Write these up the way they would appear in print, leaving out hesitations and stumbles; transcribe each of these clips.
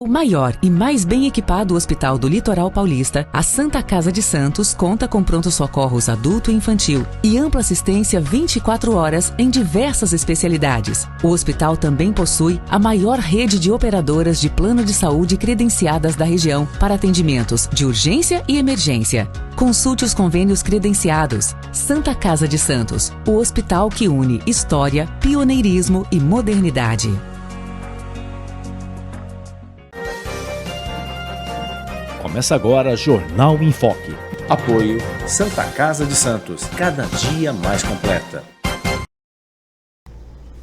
O maior e mais bem equipado hospital do Litoral Paulista, a Santa Casa de Santos conta com pronto-socorros adulto e infantil e ampla assistência 24 horas em diversas especialidades. O hospital também possui a maior rede de operadoras de plano de saúde credenciadas da região para atendimentos de urgência e emergência. Consulte os convênios credenciados. Santa Casa de Santos, o hospital que une história, pioneirismo e modernidade. Começa agora Jornal em Foque. Apoio Santa Casa de Santos, cada dia mais completa.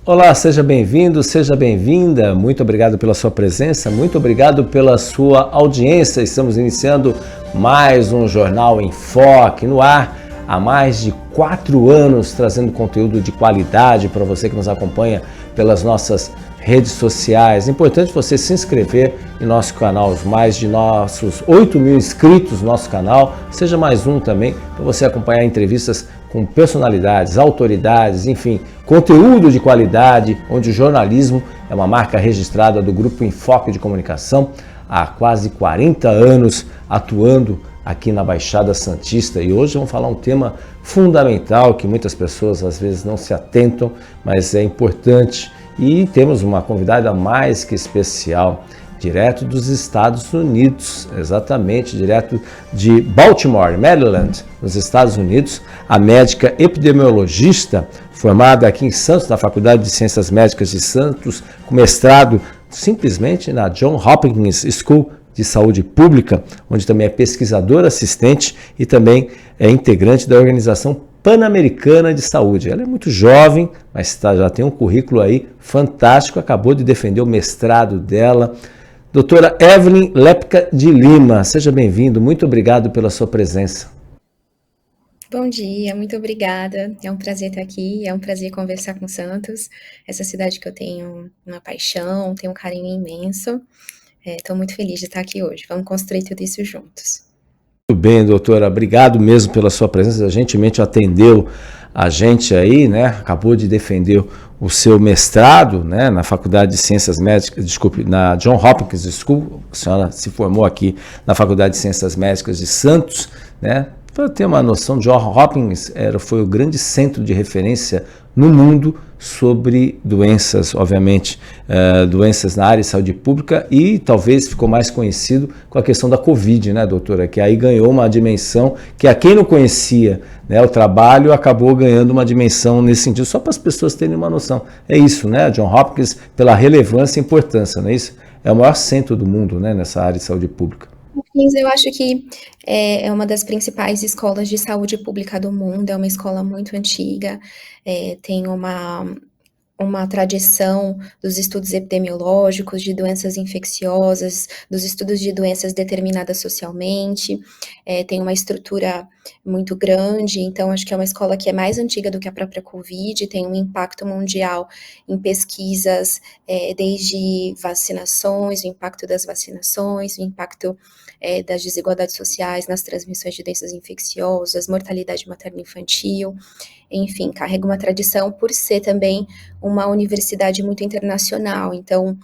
Olá, seja bem-vindo, seja bem-vinda. Muito obrigado pela sua presença, muito obrigado pela sua audiência. Estamos iniciando mais um Jornal em Foque no ar há mais de 4 anos, trazendo conteúdo de qualidade para você que nos acompanha pelas nossas redes sociais. É importante você se inscrever em nosso canal, os mais de nossos 8 mil inscritos no nosso canal. Seja mais um também para você acompanhar entrevistas com personalidades, autoridades, enfim, conteúdo de qualidade, onde o jornalismo é uma marca registrada do Grupo Enfoque de Comunicação, há quase 40 anos atuando aqui na Baixada Santista. E hoje vamos falar um tema fundamental que muitas pessoas às vezes não se atentam, mas é importante. E temos uma convidada mais que especial, direto dos Estados Unidos, exatamente, direto de Baltimore, Maryland, nos Estados Unidos, a médica epidemiologista, formada aqui em Santos, na Faculdade de Ciências Médicas de Santos, com mestrado simplesmente na Johns Hopkins School de Saúde Pública, onde também é pesquisadora assistente e também é integrante da Organização Pan-Americana de Saúde. Ela é muito jovem, mas já tem um currículo aí fantástico, acabou de defender o mestrado dela. Doutora Evelyn Lepka de Lima, seja bem-vindo, muito obrigado pela sua presença. Bom dia, muito obrigada, é um prazer estar aqui, é um prazer conversar com Santos, essa cidade que eu tenho uma paixão, tenho um carinho imenso, estou muito feliz de estar aqui hoje, vamos construir tudo isso juntos. Muito bem, doutora, obrigado mesmo pela sua presença, gentilmente atendeu a gente aí, né, acabou de defender o seu mestrado, né, na Faculdade de Ciências Médicas, desculpe, na Johns Hopkins School, a senhora se formou aqui na Faculdade de Ciências Médicas de Santos, né, para ter uma noção, Johns Hopkins foi o grande centro de referência no mundo sobre doenças, obviamente, doenças na área de saúde pública e talvez ficou mais conhecido com a questão da Covid, né, doutora? Que aí ganhou uma dimensão que a quem não conhecia, né, o trabalho acabou ganhando uma dimensão nesse sentido, só para as pessoas terem uma noção. É isso, né? A Johns Hopkins, pela relevância e importância, não é isso? É o maior centro do mundo, né, nessa área de saúde pública. Eu acho que é uma das principais escolas de saúde pública do mundo, é uma escola muito antiga, tem uma tradição dos estudos epidemiológicos, de doenças infecciosas, dos estudos de doenças determinadas socialmente, tem uma estrutura muito grande, então acho que é uma escola que é mais antiga do que a própria Covid, tem um impacto mundial em pesquisas, desde vacinações, o impacto das vacinações, o impacto das desigualdades sociais nas transmissões de doenças infecciosas, mortalidade materno-infantil, enfim, carrega uma tradição por ser também uma universidade muito internacional, então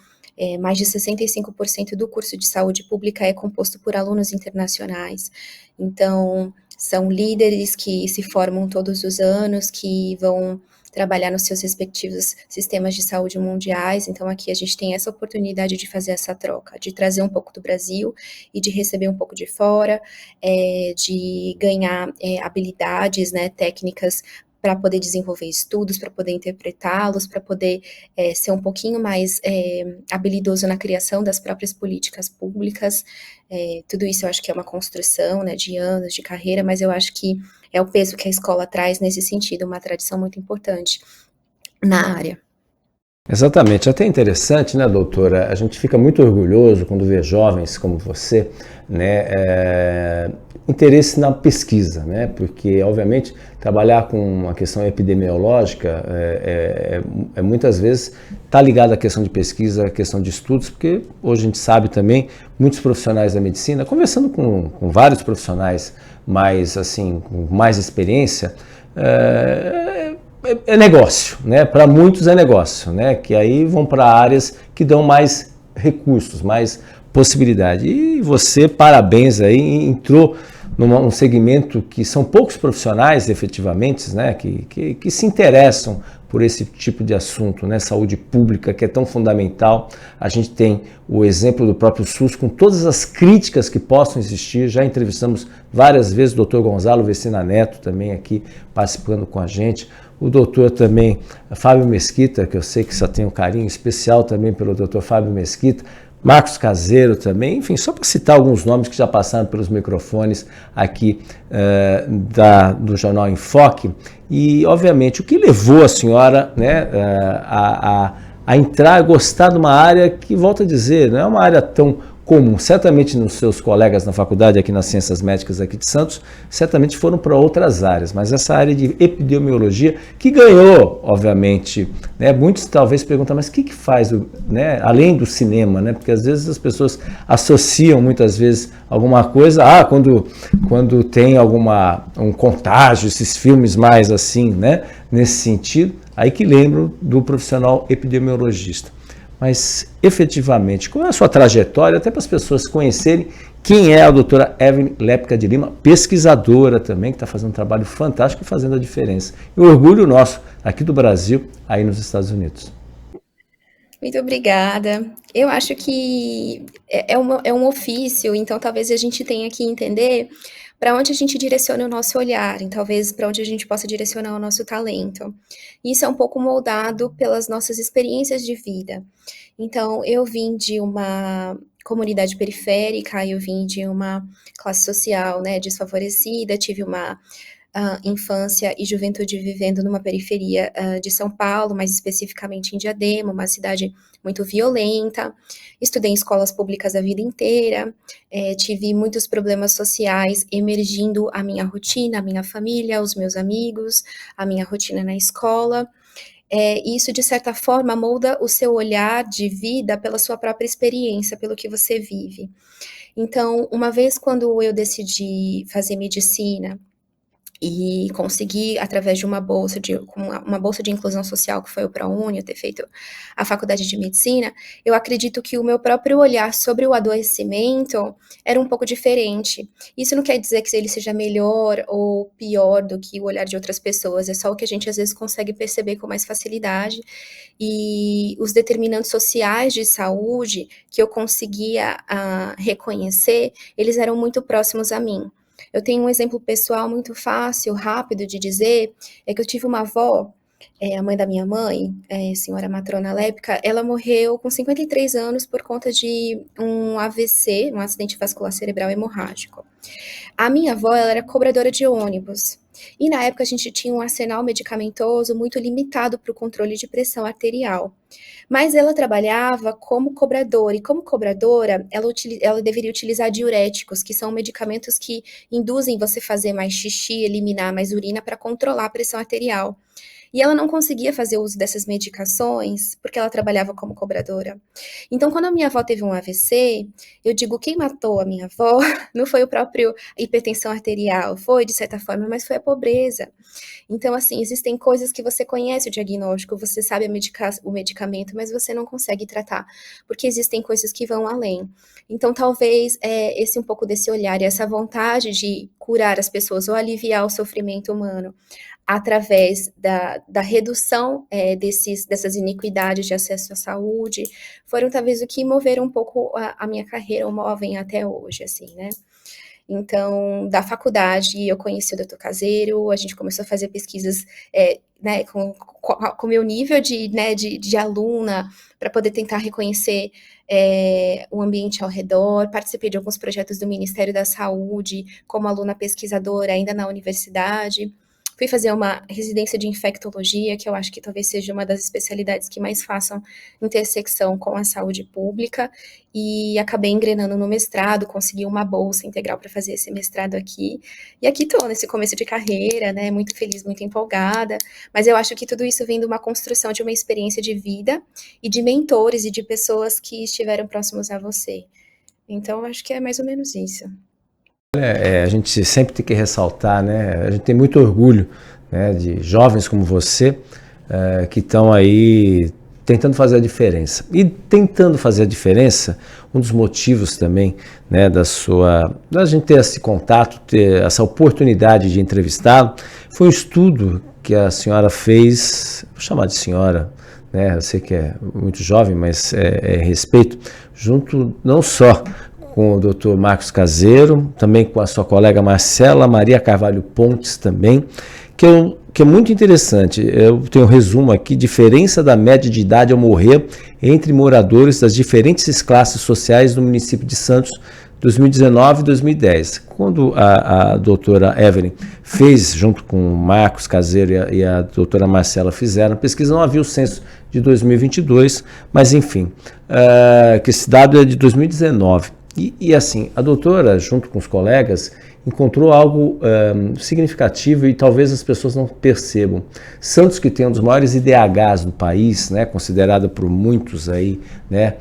mais de 65% do curso de saúde pública é composto por alunos internacionais, então são líderes que se formam todos os anos, que vão trabalhar nos seus respectivos sistemas de saúde mundiais, então aqui a gente tem essa oportunidade de fazer essa troca, de trazer um pouco do Brasil e de receber um pouco de fora, de ganhar habilidades, né, técnicas para poder desenvolver estudos, para poder interpretá-los, para poder ser um pouquinho mais habilidoso na criação das próprias políticas públicas. Tudo isso eu acho que é uma construção, né, de anos de carreira, mas eu acho que é o peso que a escola traz nesse sentido, uma tradição muito importante na área. Exatamente, até interessante, né, doutora? A gente fica muito orgulhoso quando vê jovens como você, né, interesse na pesquisa, né, porque, obviamente, trabalhar com uma questão epidemiológica muitas vezes está ligado à questão de pesquisa, à questão de estudos, porque hoje a gente sabe também, muitos profissionais da medicina, conversando com vários profissionais mais, assim, com mais experiência, é negócio, né? Para muitos é negócio, né? Que aí vão para áreas que dão mais recursos, mais possibilidade. E você, parabéns aí, entrou num segmento que são poucos profissionais, efetivamente, né, que se interessam por esse tipo de assunto, né, saúde pública, que é tão fundamental. A gente tem o exemplo do próprio SUS, com todas as críticas que possam existir. Já entrevistamos várias vezes o Dr. Gonzalo Vecina Neto, também aqui participando com a gente. O doutor também, Fábio Mesquita, que eu sei que só tem um carinho especial também pelo doutor Fábio Mesquita, Marcos Caseiro também, enfim, só para citar alguns nomes que já passaram pelos microfones aqui do Jornal em Foque. E, obviamente, o que levou a senhora, né, a entrar, a gostar de uma área que, volto a dizer, não é uma área tão comum. Certamente nos seus colegas na faculdade, aqui nas Ciências Médicas aqui de Santos, certamente foram para outras áreas, mas essa área de epidemiologia, que ganhou, obviamente, né, muitos talvez perguntam, mas o que faz, né, além do cinema, né, porque às vezes as pessoas associam muitas vezes alguma coisa, quando tem um contágio, esses filmes mais assim, né, nesse sentido, aí que lembram do profissional epidemiologista. Mas, efetivamente, qual é a sua trajetória, até para as pessoas conhecerem quem é a doutora Evelyn Lepka de Lima, pesquisadora também, que está fazendo um trabalho fantástico e fazendo a diferença. E o orgulho nosso, aqui do Brasil, aí nos Estados Unidos. Muito obrigada. Eu acho que é um ofício, então talvez a gente tenha que entender para onde a gente direciona o nosso olhar, e talvez para onde a gente possa direcionar o nosso talento. Isso é um pouco moldado pelas nossas experiências de vida. Então, eu vim de uma comunidade periférica, eu vim de uma classe social, né, desfavorecida, tive uma infância e juventude vivendo numa periferia de São Paulo, mais especificamente em Diadema, uma cidade muito violenta. Estudei em escolas públicas a vida inteira, tive muitos problemas sociais emergindo a minha rotina, a minha família, os meus amigos, a minha rotina na escola. Isso, de certa forma, molda o seu olhar de vida pela sua própria experiência, pelo que você vive. Então, uma vez quando eu decidi fazer medicina, e consegui, através de uma bolsa de inclusão social, que foi o ProUni, eu ter feito a faculdade de medicina, eu acredito que o meu próprio olhar sobre o adoecimento era um pouco diferente. Isso não quer dizer que ele seja melhor ou pior do que o olhar de outras pessoas, é só o que a gente às vezes consegue perceber com mais facilidade, e os determinantes sociais de saúde que eu conseguia reconhecer, eles eram muito próximos a mim. Eu tenho um exemplo pessoal muito fácil, rápido de dizer, é que eu tive uma avó, a mãe da minha mãe, a senhora Matrona Lepka, ela morreu com 53 anos por conta de um AVC, um acidente vascular cerebral hemorrágico. A minha avó, ela era cobradora de ônibus, e na época a gente tinha um arsenal medicamentoso muito limitado para o controle de pressão arterial. Mas ela trabalhava como cobradora, e como cobradora, ela deveria utilizar diuréticos, que são medicamentos que induzem você a fazer mais xixi, eliminar mais urina para controlar a pressão arterial. E ela não conseguia fazer uso dessas medicações porque ela trabalhava como cobradora. Então, quando a minha avó teve um AVC, eu digo, quem matou a minha avó não foi o próprio hipertensão arterial, foi de certa forma, mas foi a pobreza. Então, assim, existem coisas que você conhece o diagnóstico, você sabe o medicamento, mas você não consegue tratar, porque existem coisas que vão além. Então, talvez esse um pouco desse olhar e essa vontade de curar as pessoas ou aliviar o sofrimento humano através da redução dessas iniquidades de acesso à saúde, foram talvez o que moveram um pouco a minha carreira, ou movem até hoje, assim, né? Então, da faculdade, eu conheci o Dr. Caseiro, a gente começou a fazer pesquisas né, com o meu nível de aluna, para poder tentar reconhecer o ambiente ao redor. Participei de alguns projetos do Ministério da Saúde, como aluna pesquisadora ainda na universidade. Fui fazer uma residência de infectologia, que eu acho que talvez seja uma das especialidades que mais façam intersecção com a saúde pública, e acabei engrenando no mestrado, consegui uma bolsa integral para fazer esse mestrado aqui, e aqui estou nesse começo de carreira, né, muito feliz, muito empolgada, mas eu acho que tudo isso vem de uma construção de uma experiência de vida, e de mentores e de pessoas que estiveram próximos a você. Então, eu acho que é mais ou menos isso. A gente sempre tem que ressaltar, né? A gente tem muito orgulho, né, de jovens como você, que estão aí tentando fazer a diferença. E tentando fazer a diferença, um dos motivos também, né, da gente ter esse contato, ter essa oportunidade de entrevistá-lo, foi um estudo que a senhora fez, vou chamar de senhora, né, eu sei que é muito jovem, mas é respeito, junto não só com o Dr. Marcos Caseiro, também com a sua colega Marcela Maria Carvalho Pontes também, que é muito interessante. Eu tenho um resumo aqui: diferença da média de idade ao morrer entre moradores das diferentes classes sociais do município de Santos, 2019 e 2010. Quando a doutora Evelyn fez, junto com o Marcos Caseiro e a doutora Marcela fizeram a pesquisa, não havia o censo de 2022, mas enfim, que esse dado é de 2019. E assim, a doutora, junto com os colegas, encontrou algo significativo e talvez as pessoas não percebam. Santos, que tem um dos maiores IDHs do país, né, considerada por muitos aí, né,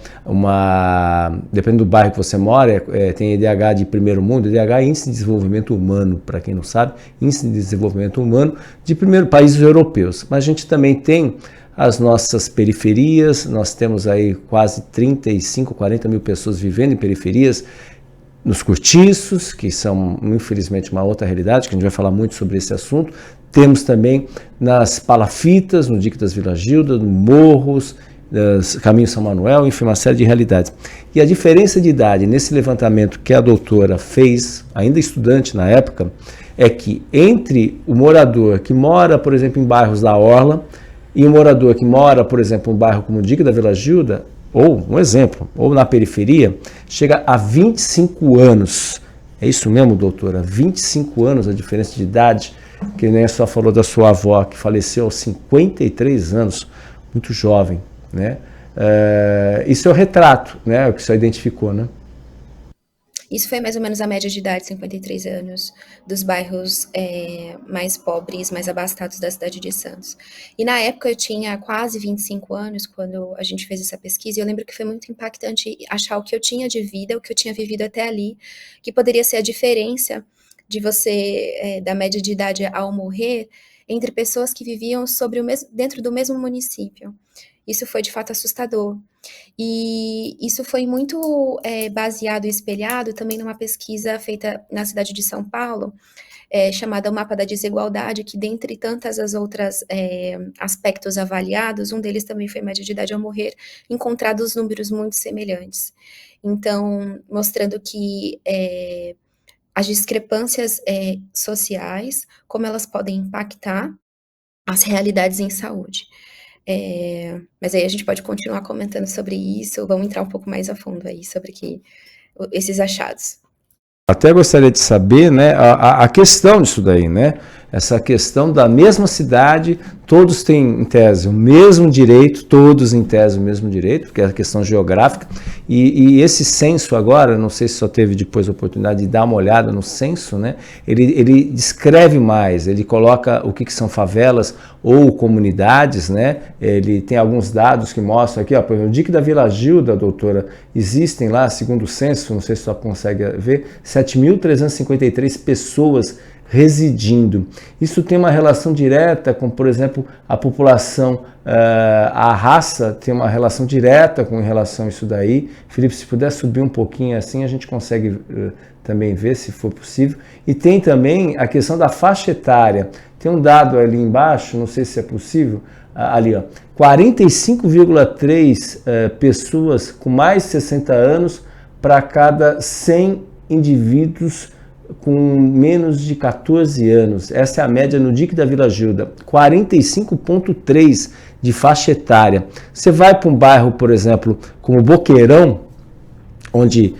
dependendo do bairro que você mora, tem IDH de primeiro mundo. IDH é Índice de Desenvolvimento Humano, para quem não sabe, Índice de Desenvolvimento Humano de primeiro países europeus. Mas a gente também tem as nossas periferias, nós temos aí quase 35, 40 mil pessoas vivendo em periferias, nos cortiços, que são, infelizmente, uma outra realidade, que a gente vai falar muito sobre esse assunto. Temos também nas palafitas, no Dique das Vila Gilda, no Morros, Caminho São Manuel, enfim, uma série de realidades. E a diferença de idade nesse levantamento que a doutora fez, ainda estudante na época, é que entre o morador que mora, por exemplo, em bairros da Orla, e um morador que mora, por exemplo, em um bairro como o Dique da Vila Gilda, ou um exemplo, ou na periferia, chega a 25 anos. É isso mesmo, doutora? 25 anos a diferença de idade, que nem a senhora falou da sua avó, que faleceu aos 53 anos, muito jovem, né? Isso é o retrato, né? O que você identificou, né? Isso foi mais ou menos a média de idade, 53 anos, dos bairros mais pobres, mais abastados da cidade de Santos. E na época eu tinha quase 25 anos, quando a gente fez essa pesquisa, e eu lembro que foi muito impactante achar o que eu tinha de vida, o que eu tinha vivido até ali, que poderia ser a diferença de você, da média de idade ao morrer, entre pessoas que viviam dentro do mesmo município. Isso foi de fato assustador. E isso foi muito baseado e espelhado também numa pesquisa feita na cidade de São Paulo, chamada O Mapa da Desigualdade, que dentre tantas as outras aspectos avaliados, um deles também foi média de idade ao morrer, encontrados números muito semelhantes. Então, mostrando que as discrepâncias sociais, como elas podem impactar as realidades em saúde. Mas aí a gente pode continuar comentando sobre isso, vamos entrar um pouco mais a fundo aí sobre esses achados. Até gostaria de saber, né, a questão disso daí, né? Essa questão da mesma cidade, todos têm, em tese, o mesmo direito, todos em tese o mesmo direito, porque é a questão geográfica, e esse censo agora, não sei se só teve depois a oportunidade de dar uma olhada no censo, né? Ele descreve mais, ele coloca o que são favelas ou comunidades, né? Ele tem alguns dados que mostram aqui, ó, por exemplo, o Dique da Vila Gilda, doutora, existem lá, segundo o censo, não sei se só consegue ver, 7.353 pessoas residindo. Isso tem uma relação direta com, por exemplo, a população, a raça tem uma relação direta com relação a isso daí. Felipe, se puder subir um pouquinho assim, a gente consegue também ver, se for possível. E tem também a questão da faixa etária. Tem um dado ali embaixo, não sei se é possível, ali, ó, 45,3 pessoas com mais de 60 anos para cada 100 indivíduos com menos de 14 anos. Essa é a média no Dique da Vila Gilda, 45,3 de faixa etária. Você vai para um bairro, por exemplo, como Boqueirão, onde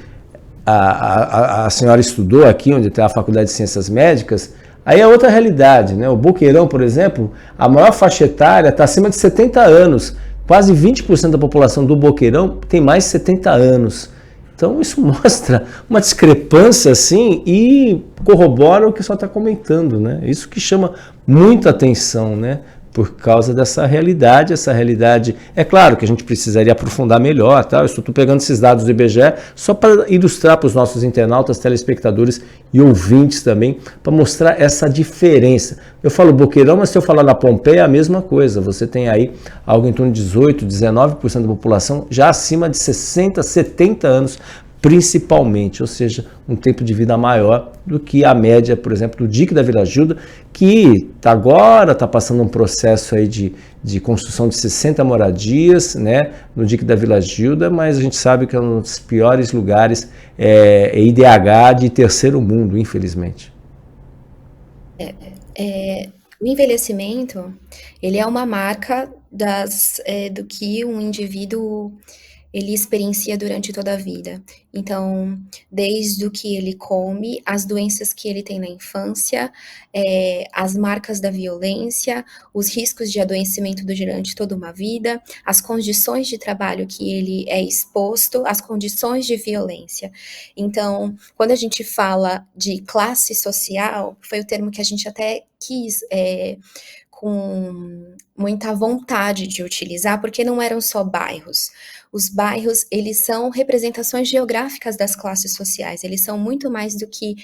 a senhora estudou aqui, onde tem a Faculdade de Ciências Médicas, aí é outra realidade, né? O Boqueirão, por exemplo, a maior faixa etária está acima de 70 anos. Quase 20% da população do Boqueirão tem mais de 70 anos. Então isso mostra uma discrepância assim e corrobora o que só está comentando, né? Isso que chama muita atenção, né? por causa dessa realidade. Essa realidade, é claro que a gente precisaria aprofundar melhor, tá? Eu estou pegando esses dados do IBGE só para ilustrar para os nossos internautas, telespectadores e ouvintes também, para mostrar essa diferença. Eu falo Boqueirão, mas se eu falar na Pompeia é a mesma coisa. Você tem aí algo em torno de 18, 19% da população já acima de 60, 70 anos, principalmente, ou seja, um tempo de vida maior do que a média, por exemplo, do DIC da Vila Gilda, que agora está passando um processo aí de construção de 60 moradias, né, no DIC da Vila Gilda, mas a gente sabe que é um dos piores lugares, é IDH de terceiro mundo, infelizmente. O envelhecimento, ele é uma marca do que um indivíduo ele experiencia durante toda a vida. Então, desde o que ele come, as doenças que ele tem na infância, as marcas da violência, os riscos de adoecimento durante toda uma vida, as condições de trabalho que ele é exposto, as condições de violência. Então, quando a gente fala de classe social, foi o termo que a gente até quis com muita vontade de utilizar, porque não eram só bairros. Os bairros, eles são representações geográficas das classes sociais, eles são muito mais do que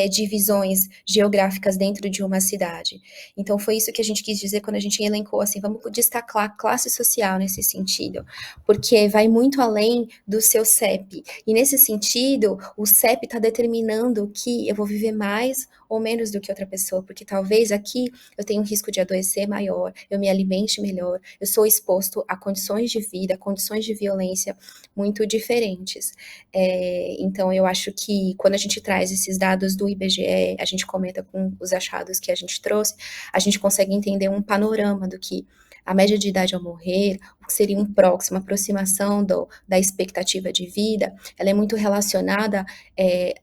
divisões geográficas dentro de uma cidade. Então, foi isso que a gente quis dizer quando a gente elencou assim, vamos destacar classe social nesse sentido, porque vai muito além do seu CEP. E nesse sentido, o CEP está determinando que eu vou viver mais ou menos do que outra pessoa, porque talvez aqui eu tenha um risco de adoecer maior, eu me alimente melhor, eu sou exposto a condições de vida, condições de violência muito diferentes. Então, eu acho que quando a gente traz esses dados do IBGE, a gente comenta com os achados que a gente trouxe, a gente consegue entender um panorama do que a média de idade ao morrer, o que seria um próximo, uma aproximação da expectativa de vida, ela é muito relacionada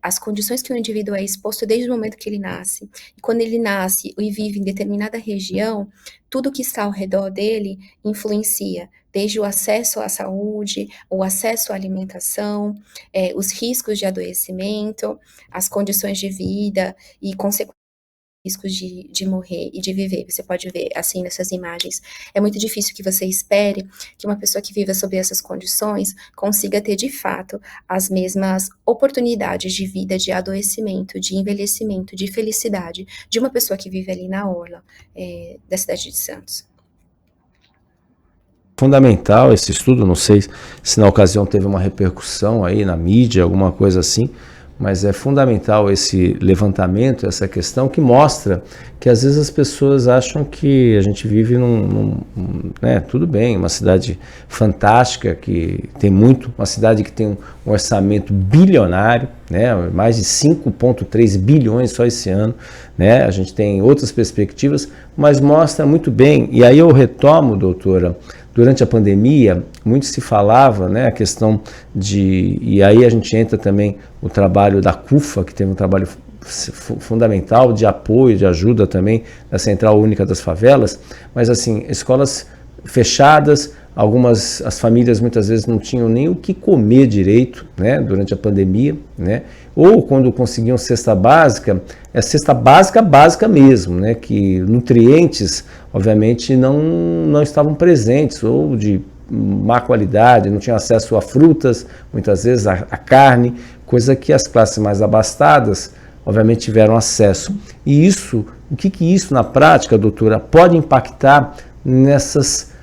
às condições que o indivíduo é exposto desde o momento que ele nasce. E quando ele nasce e vive em determinada região, tudo que está ao redor dele influencia, desde o acesso à saúde, o acesso à alimentação, os riscos de adoecimento, as condições de vida e consequentemente riscos de morrer e de viver. Você pode ver assim nessas imagens. É muito difícil que você espere que uma pessoa que viva sob essas condições consiga ter de fato as mesmas oportunidades de vida, de adoecimento, de envelhecimento, de felicidade de uma pessoa que vive ali na orla da cidade de Santos. Fundamental esse estudo, não sei se na ocasião teve uma repercussão aí na mídia, alguma coisa assim, mas é fundamental esse levantamento, essa questão que mostra que às vezes as pessoas acham que a gente vive né, tudo bem, uma cidade fantástica, que tem uma cidade que tem um orçamento bilionário, né, mais de 5,3 bilhões só esse ano, né, a gente tem outras perspectivas, mas mostra muito bem, e aí eu retomo, doutora, durante a pandemia, muito se falava, né, a questão e aí a gente entra também o trabalho da CUFA, que teve um trabalho fundamental de apoio, de ajuda também da Central Única das Favelas, mas assim, escolas fechadas, as famílias muitas vezes não tinham nem o que comer direito, né, durante a pandemia, né, ou quando conseguiam cesta básica, é cesta básica mesmo, né, que nutrientes, obviamente, não estavam presentes, ou de má qualidade, não tinham acesso a frutas, muitas vezes a carne, coisa que as classes mais abastadas, obviamente, tiveram acesso. E o que isso na prática, doutora, pode impactar nessas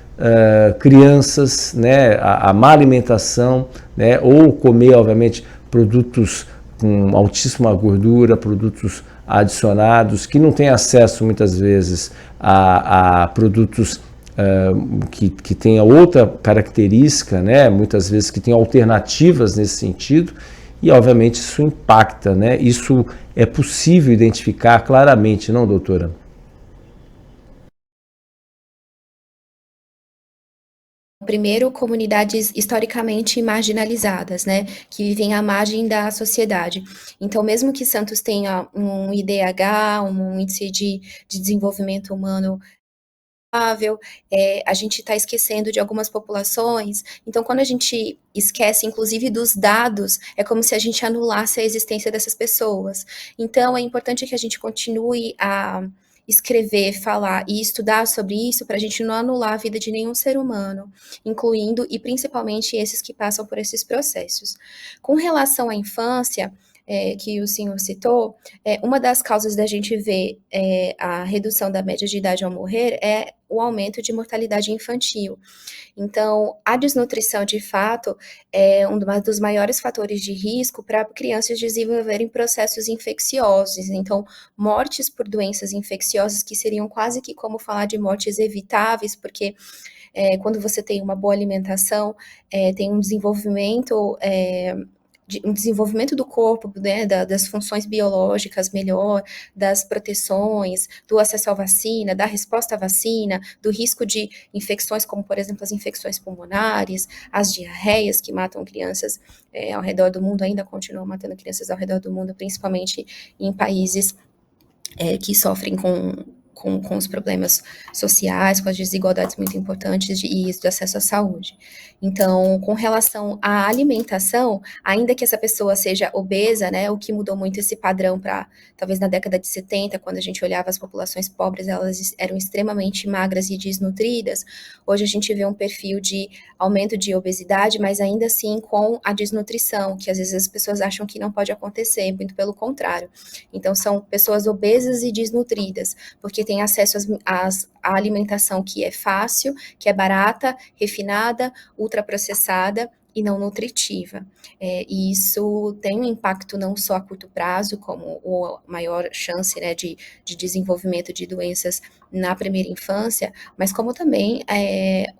crianças, né, a má alimentação, né, ou comer, obviamente, produtos com altíssima gordura, produtos adicionados, que não têm acesso muitas vezes a produtos que tenha outra característica, né, muitas vezes que tenham alternativas nesse sentido, e obviamente isso impacta, né, isso é possível identificar claramente, não, doutora? Primeiro, comunidades historicamente marginalizadas, né, que vivem à margem da sociedade. Então, mesmo que Santos tenha um IDH, um índice de desenvolvimento humano a gente está esquecendo de algumas populações. Então, quando a gente esquece, inclusive, dos dados, é como se a gente anulasse a existência dessas pessoas. Então, é importante que a gente continue a escrever, falar e estudar sobre isso para a gente não anular a vida de nenhum ser humano, incluindo e principalmente esses que passam por esses processos. Com relação à infância, que o senhor citou, uma das causas da gente ver a redução da média de idade ao morrer é o aumento de mortalidade infantil. Então, a desnutrição, de fato, é um dos maiores fatores de risco para crianças desenvolverem processos infecciosos. Então, mortes por doenças infecciosas, que seriam quase que como falar de mortes evitáveis, porque quando você tem uma boa alimentação, tem um desenvolvimento do corpo, né, das funções biológicas melhor, das proteções, do acesso à vacina, da resposta à vacina, do risco de infecções como, por exemplo, as infecções pulmonares, as diarreias que matam crianças ao redor do mundo, ainda continuam matando crianças ao redor do mundo, principalmente em países que sofrem com os problemas sociais, com as desigualdades muito importantes e de acesso à saúde. Então, com relação à alimentação, ainda que essa pessoa seja obesa, né, o que mudou muito esse padrão para, talvez na década de 70, quando a gente olhava as populações pobres, elas eram extremamente magras e desnutridas. Hoje a gente vê um perfil de aumento de obesidade, mas ainda assim com a desnutrição, que às vezes as pessoas acham que não pode acontecer, muito pelo contrário. Então, são pessoas obesas e desnutridas, porque tem acesso à alimentação que é fácil, que é barata, refinada, ultraprocessada e não nutritiva. E isso tem um impacto não só a curto prazo, como a maior chance, né, de desenvolvimento de doenças na primeira infância, mas como também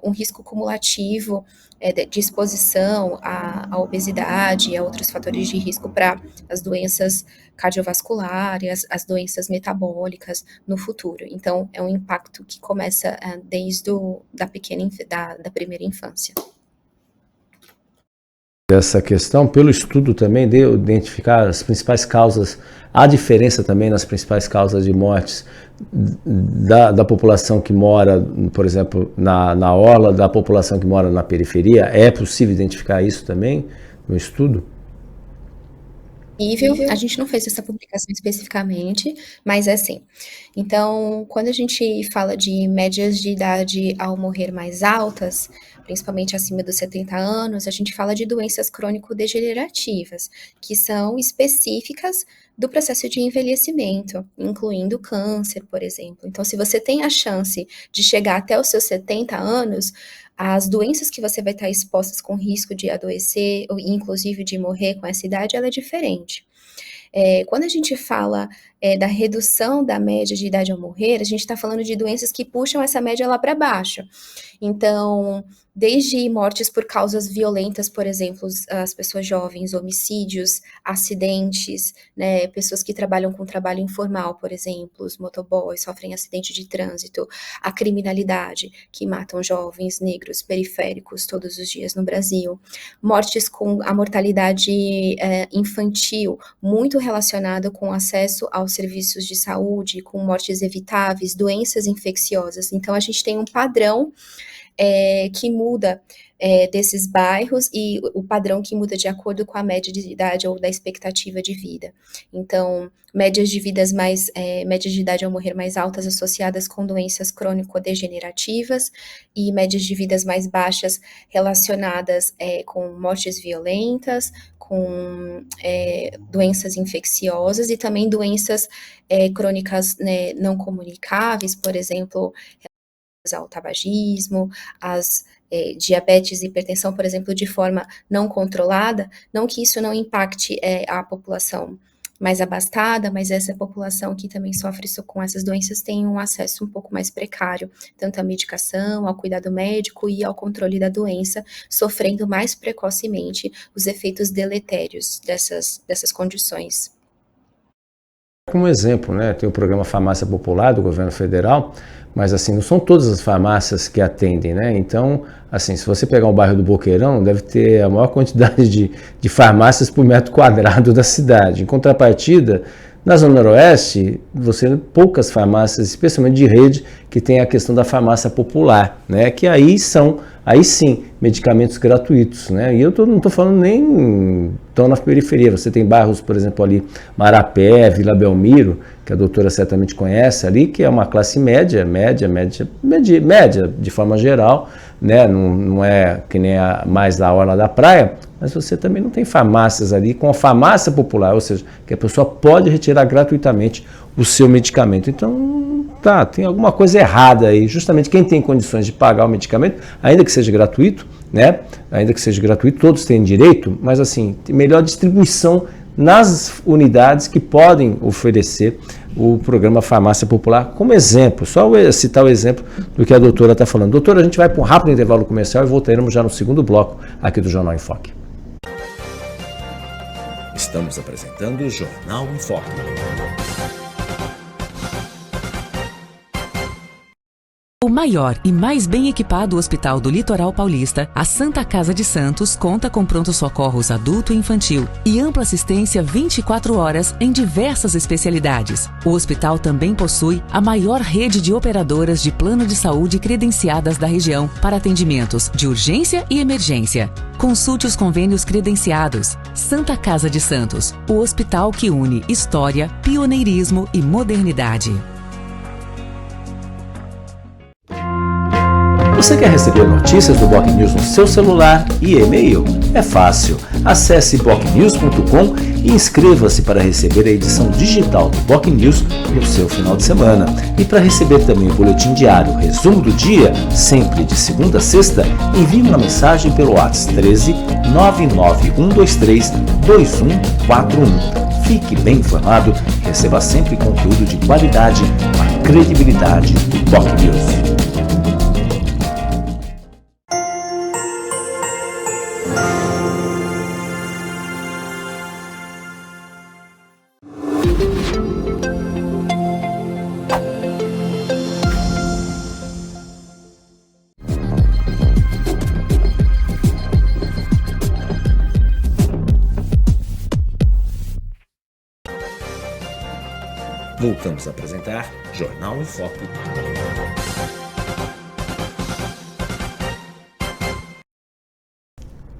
um risco cumulativo de exposição à obesidade e a outros fatores de risco para as doenças cardiovasculares, as doenças metabólicas no futuro. Então, é um impacto que começa desde da primeira infância. Essa questão, pelo estudo também, de identificar as principais causas, há diferença também nas principais causas de mortes da população que mora, por exemplo, na orla, da população que mora na periferia. É possível identificar isso também no estudo? A gente não fez essa publicação especificamente, mas é assim. Então, quando a gente fala de médias de idade ao morrer mais altas, principalmente acima dos 70 anos, a gente fala de doenças crônico-degenerativas, que são específicas do processo de envelhecimento, incluindo câncer, por exemplo. Então, se você tem a chance de chegar até os seus 70 anos, as doenças que você vai estar expostas com risco de adoecer, ou inclusive de morrer com essa idade, ela é diferente. Quando a gente fala da redução da média de idade ao morrer, a gente está falando de doenças que puxam essa média lá para baixo. Então, desde mortes por causas violentas, por exemplo, as pessoas jovens, homicídios, acidentes, né, pessoas que trabalham com trabalho informal, por exemplo, os motoboys sofrem acidente de trânsito, a criminalidade, que matam jovens negros periféricos todos os dias no Brasil, mortes com a mortalidade infantil, muito relacionada com acesso aos serviços de saúde, com mortes evitáveis, doenças infecciosas. Então, a gente tem um padrão que muda desses bairros e o padrão que muda de acordo com a média de idade ou da expectativa de vida. Então, médias de idade ao morrer mais altas associadas com doenças crônico-degenerativas e médias de vidas mais baixas relacionadas com mortes violentas, com doenças infecciosas e também doenças crônicas, né, não comunicáveis, por exemplo, ao tabagismo, as diabetes e hipertensão, por exemplo, de forma não controlada, não que isso não impacte a população mais abastada, mas essa população que também sofre com essas doenças tem um acesso um pouco mais precário, tanto à medicação, ao cuidado médico e ao controle da doença, sofrendo mais precocemente os efeitos deletérios dessas condições. Como exemplo, né, tem o programa Farmácia Popular do governo federal, mas assim, não são todas as farmácias que atendem, né? Então, assim, se você pegar o bairro do Boqueirão, deve ter a maior quantidade de farmácias por metro quadrado da cidade. Em contrapartida, na Zona Noroeste, você tem poucas farmácias, especialmente de rede, que tem a questão da farmácia popular, né? Que aí sim, medicamentos gratuitos, né? E eu não estou falando nem estão na periferia. Você tem bairros, por exemplo, ali Marapé, Vila Belmiro, que a doutora certamente conhece ali, que é uma classe média de forma geral, né? Não é que nem mais da orla da praia, mas você também não tem farmácias ali com a farmácia popular, ou seja, que a pessoa pode retirar gratuitamente o seu medicamento. Então, tem alguma coisa errada aí. Justamente quem tem condições de pagar o medicamento, ainda que seja gratuito, né? Ainda que seja gratuito, todos têm direito, mas assim, melhor distribuição nas unidades que podem oferecer o programa Farmácia Popular como exemplo. Só citar o exemplo do que a doutora está falando. Doutora, a gente vai para um rápido intervalo comercial e voltaremos já no segundo bloco aqui do Jornal em Foque. Estamos apresentando o Jornal em Foque. O maior e mais bem equipado hospital do Litoral Paulista, a Santa Casa de Santos, conta com pronto-socorros adulto e infantil e ampla assistência 24 horas em diversas especialidades. O hospital também possui a maior rede de operadoras de plano de saúde credenciadas da região para atendimentos de urgência e emergência. Consulte os convênios credenciados. Santa Casa de Santos, o hospital que une história, pioneirismo e modernidade. Você quer receber notícias do Boc News no seu celular e e-mail? É fácil. Acesse bocnews.com e inscreva-se para receber a edição digital do Boc News no seu final de semana. E para receber também o boletim diário, resumo do dia, sempre de segunda a sexta, envie uma mensagem pelo WhatsApp 13 99123 2141. Fique bem informado e receba sempre conteúdo de qualidade com a credibilidade do Boc News. Voltamos a apresentar Jornal em Foque.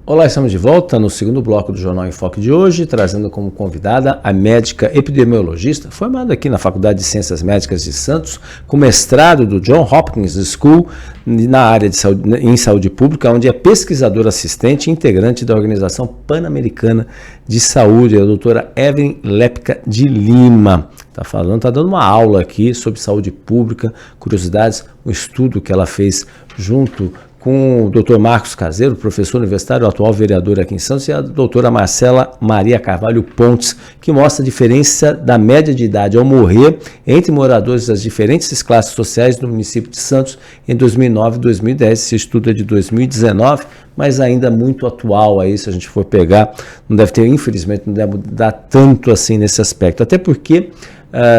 Olá, estamos de volta no segundo bloco do Jornal em Foque de hoje, trazendo como convidada a médica epidemiologista, formada aqui na Faculdade de Ciências Médicas de Santos, com mestrado do Johns Hopkins School na área de saúde, em saúde pública, onde é pesquisadora assistente e integrante da Organização Pan-Americana de Saúde, a doutora Evelyn Lepka de Lima. Está dando uma aula aqui sobre saúde pública, curiosidades, um estudo que ela fez junto com o Dr. Marcos Caseiro, professor universitário, atual vereador aqui em Santos, e a doutora Marcela Maria Carvalho Pontes, que mostra a diferença da média de idade ao morrer entre moradores das diferentes classes sociais do município de Santos em 2009 e 2010. Esse estudo é de 2019, mas ainda muito atual aí, se a gente for pegar, não deve ter, infelizmente, não deve mudar tanto assim nesse aspecto, até porque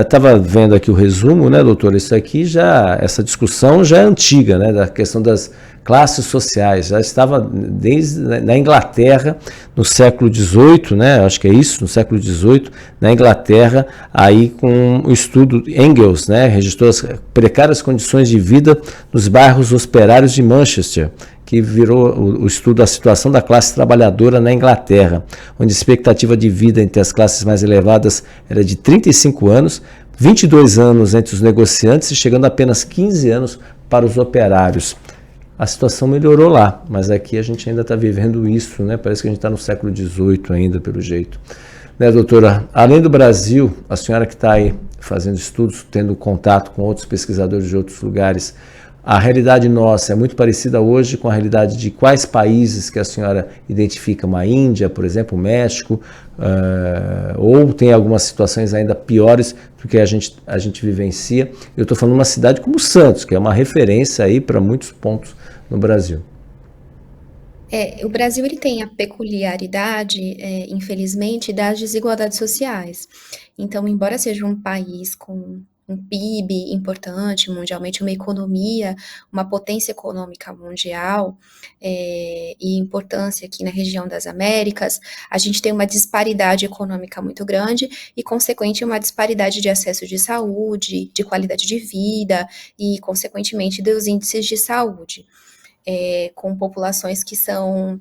estava vendo aqui o resumo, né, doutora, essa discussão já é antiga, né, da questão das classes sociais, já estava desde na Inglaterra, no século XVIII, né, acho que é isso, no século XVIII, na Inglaterra, aí com o estudo Engels, né, registrou as precárias condições de vida nos bairros operários de Manchester, que virou o estudo da situação da classe trabalhadora na Inglaterra, onde a expectativa de vida entre as classes mais elevadas era de 35 anos, 22 anos entre os negociantes e chegando a apenas 15 anos para os operários. A situação melhorou lá, mas aqui a gente ainda está vivendo isso, né? Parece que a gente está no século XVIII ainda, pelo jeito. Né, doutora, além do Brasil, a senhora que está aí fazendo estudos, tendo contato com outros pesquisadores de outros lugares, a realidade nossa é muito parecida hoje com a realidade de quais países que a senhora identifica? Uma Índia, por exemplo, o México, ou tem algumas situações ainda piores do que a gente vivencia? Eu estou falando de uma cidade como Santos, que é uma referência aí para muitos pontos no Brasil. O Brasil ele tem a peculiaridade, infelizmente, das desigualdades sociais. Então, embora seja um país com um PIB importante mundialmente, uma economia, uma potência econômica mundial e importância aqui na região das Américas, a gente tem uma disparidade econômica muito grande e, consequente, uma disparidade de acesso de saúde, de qualidade de vida e, consequentemente, dos índices de saúde, com populações que são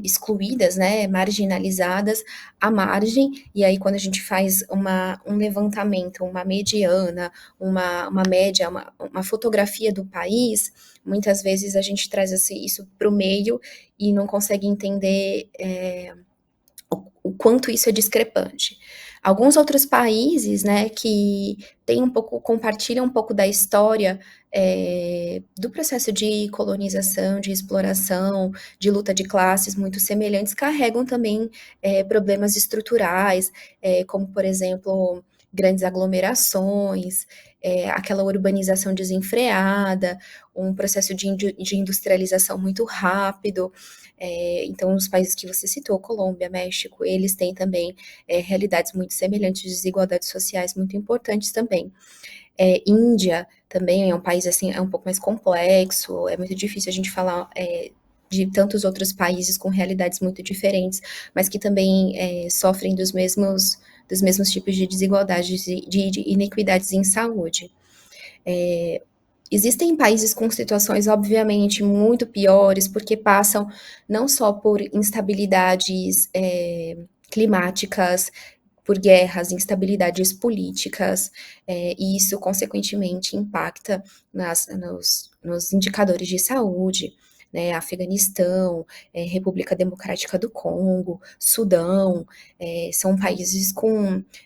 excluídas, né, marginalizadas à margem, e aí quando a gente faz um levantamento, uma mediana, uma média, uma fotografia do país, muitas vezes a gente traz isso para o meio e não consegue entender o quanto isso é discrepante. Alguns outros países, né, que compartilham um pouco da história do processo de colonização, de exploração, de luta de classes muito semelhantes, carregam também problemas estruturais, como, por exemplo, grandes aglomerações, aquela urbanização desenfreada, um processo de industrialização muito rápido. Então, os países que você citou, Colômbia, México, eles têm também realidades muito semelhantes, desigualdades sociais muito importantes também. Índia também é um país assim, é um pouco mais complexo, é muito difícil a gente falar de tantos outros países com realidades muito diferentes, mas que também sofrem dos mesmos tipos de desigualdades, de inequidades em saúde. Existem países com situações, obviamente, muito piores, porque passam não só por instabilidades climáticas, por guerras, instabilidades políticas, e isso, consequentemente, impacta nos indicadores de saúde, né, Afeganistão, República Democrática do Congo, Sudão, são países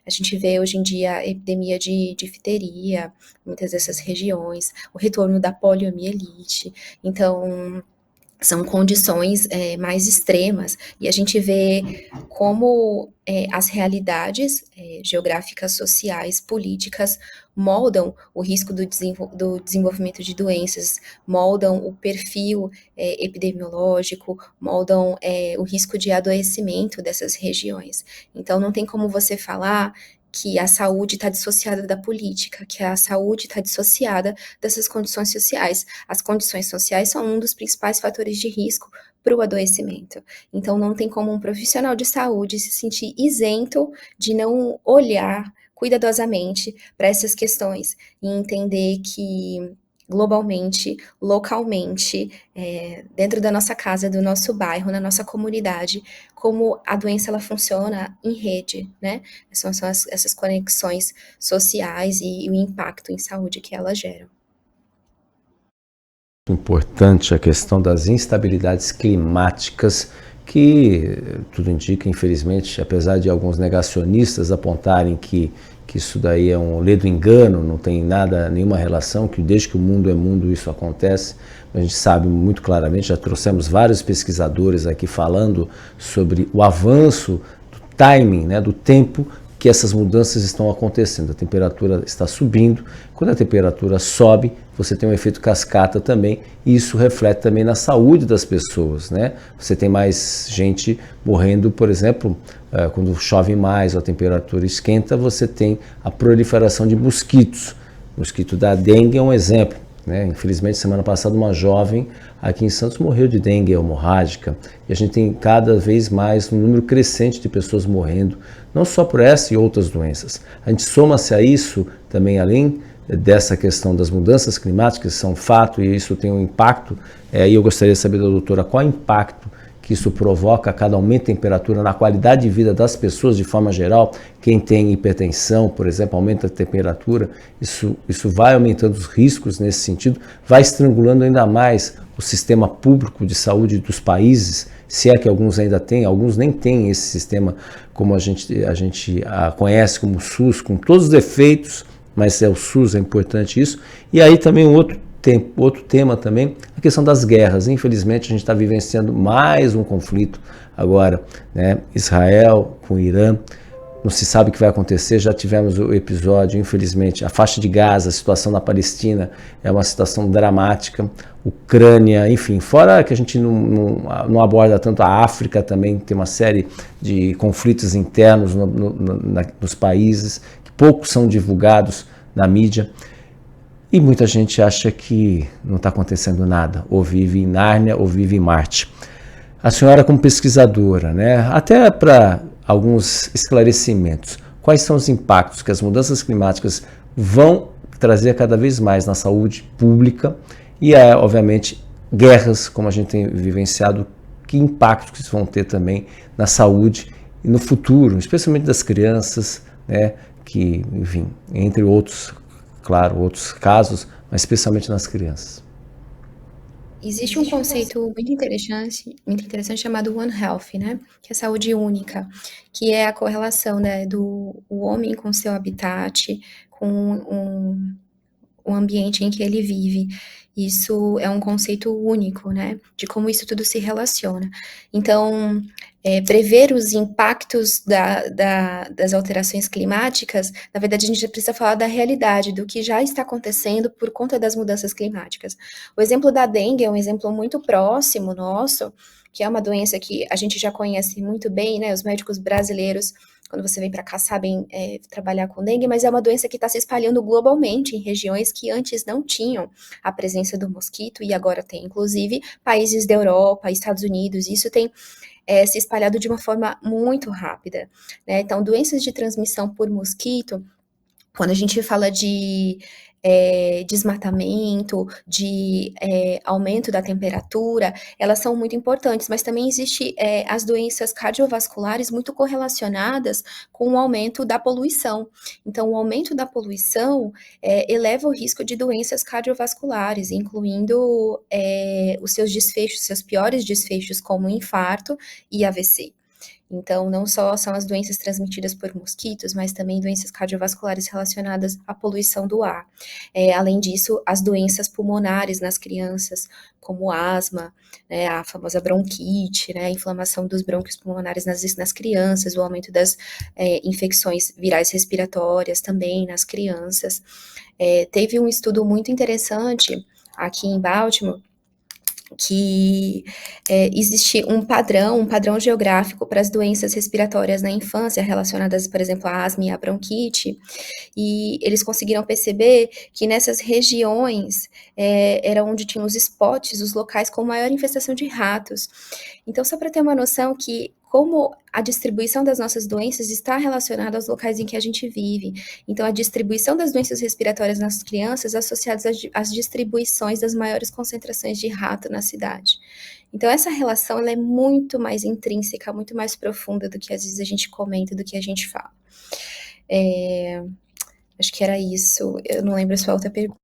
a gente vê hoje em dia epidemia de difteria, muitas dessas regiões, o retorno da poliomielite, então são condições mais extremas, e a gente vê como as realidades geográficas, sociais, políticas moldam o risco do desenvolvimento de doenças, moldam o perfil epidemiológico, moldam o risco de adoecimento dessas regiões. Então, não tem como você falar que a saúde está dissociada da política, que a saúde está dissociada dessas condições sociais. As condições sociais são um dos principais fatores de risco para o adoecimento. Então, não tem como um profissional de saúde se sentir isento de não olhar cuidadosamente para essas questões e entender que globalmente, localmente, dentro da nossa casa, do nosso bairro, na nossa comunidade, como a doença ela funciona em rede, né? São essas conexões sociais e o impacto em saúde que elas geram. Importante a questão das instabilidades climáticas, que tudo indica, infelizmente, apesar de alguns negacionistas apontarem que isso daí é um ledo engano, não tem nenhuma relação, que desde que o mundo é mundo isso acontece. A gente sabe muito claramente, já trouxemos vários pesquisadores aqui falando sobre o avanço do timing, né, do tempo que essas mudanças estão acontecendo. A temperatura está subindo, quando a temperatura sobe, você tem um efeito cascata também, e isso reflete também na saúde das pessoas, né? Você tem mais gente morrendo, por exemplo, quando chove mais, a temperatura esquenta, você tem a proliferação de mosquitos. O mosquito da dengue é um exemplo, né? Infelizmente, semana passada, uma jovem aqui em Santos morreu de dengue hemorrágica, e a gente tem cada vez mais um número crescente de pessoas morrendo, não só por essa e outras doenças. A gente soma-se a isso também, além dessa questão das mudanças climáticas, são fato, e isso tem um impacto, e eu gostaria de saber da doutora qual é o impacto que isso provoca a cada aumento de temperatura na qualidade de vida das pessoas de forma geral. Quem tem hipertensão, por exemplo, aumenta a temperatura, isso vai aumentando os riscos nesse sentido, vai estrangulando ainda mais o sistema público de saúde dos países, se é que alguns ainda têm, alguns nem têm esse sistema como a gente conhece como o SUS, com todos os defeitos, mas o SUS, é importante isso. E aí também outro tema também, a questão das guerras. Infelizmente, a gente está vivenciando mais um conflito agora, né? Israel com o Irã, não se sabe o que vai acontecer, já tivemos o episódio, infelizmente, a faixa de Gaza, a situação na Palestina é uma situação dramática, Ucrânia, enfim, fora que a gente não aborda tanto a África também, tem uma série de conflitos internos nos países, que poucos são divulgados na mídia, e muita gente acha que não está acontecendo nada, ou vive em Nárnia ou vive em Marte. A senhora, como pesquisadora, né, até para alguns esclarecimentos, quais são os impactos que as mudanças climáticas vão trazer cada vez mais na saúde pública e, obviamente, guerras, como a gente tem vivenciado, que impacto que isso vão ter também na saúde e no futuro, especialmente das crianças, né, que, enfim, entre outros, claro, outros casos, mas especialmente nas crianças. Existe um conceito muito interessante chamado One Health, né? Que é saúde única, que é a correlação, né, do o homem com seu habitat, com o ambiente em que ele vive. Isso é um conceito único, né? De como isso tudo se relaciona. Então, prever os impactos das alterações climáticas, na verdade, a gente precisa falar da realidade, do que já está acontecendo por conta das mudanças climáticas. O exemplo da dengue é um exemplo muito próximo nosso, que é uma doença que a gente já conhece muito bem, né? Os médicos brasileiros, quando você vem para cá, sabem trabalhar com dengue, mas é uma doença que está se espalhando globalmente em regiões que antes não tinham a presença do mosquito e agora tem, inclusive, países da Europa, Estados Unidos, isso tem se espalhado de uma forma muito rápida, né? Então, doenças de transmissão por mosquito, quando a gente fala de desmatamento, de aumento da temperatura, elas são muito importantes, mas também existe as doenças cardiovasculares muito correlacionadas com o aumento da poluição. Então, o aumento da poluição eleva o risco de doenças cardiovasculares, incluindo os seus desfechos, seus piores desfechos, como infarto e AVC. Então, não só são as doenças transmitidas por mosquitos, mas também doenças cardiovasculares relacionadas à poluição do ar. Além disso, as doenças pulmonares nas crianças, como asma, né, a famosa bronquite, né, a inflamação dos brônquios pulmonares nas crianças, o aumento das infecções virais respiratórias também nas crianças. Teve um estudo muito interessante aqui em Baltimore, que existe um padrão geográfico para as doenças respiratórias na infância, relacionadas, por exemplo, à asma e à bronquite, e eles conseguiram perceber que nessas regiões era onde tinham os spots, os locais com maior infestação de ratos. Então, só para ter uma noção que como a distribuição das nossas doenças está relacionada aos locais em que a gente vive. Então, a distribuição das doenças respiratórias nas crianças associadas às distribuições das maiores concentrações de rato na cidade. Então, essa relação ela é muito mais intrínseca, muito mais profunda do que às vezes a gente comenta, do que a gente fala. Acho que era isso. Eu não lembro a sua outra pergunta.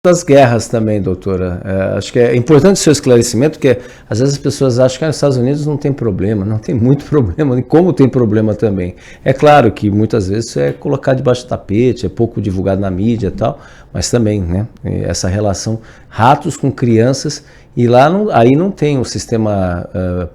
Das guerras também, doutora. Acho que é importante o seu esclarecimento, porque às vezes as pessoas acham que nos Estados Unidos não tem problema, não tem muito problema, e como tem problema também. É claro que muitas vezes é colocado debaixo do tapete, é pouco divulgado na mídia e tal, mas também, né, essa relação ratos com crianças, e lá aí não tem o sistema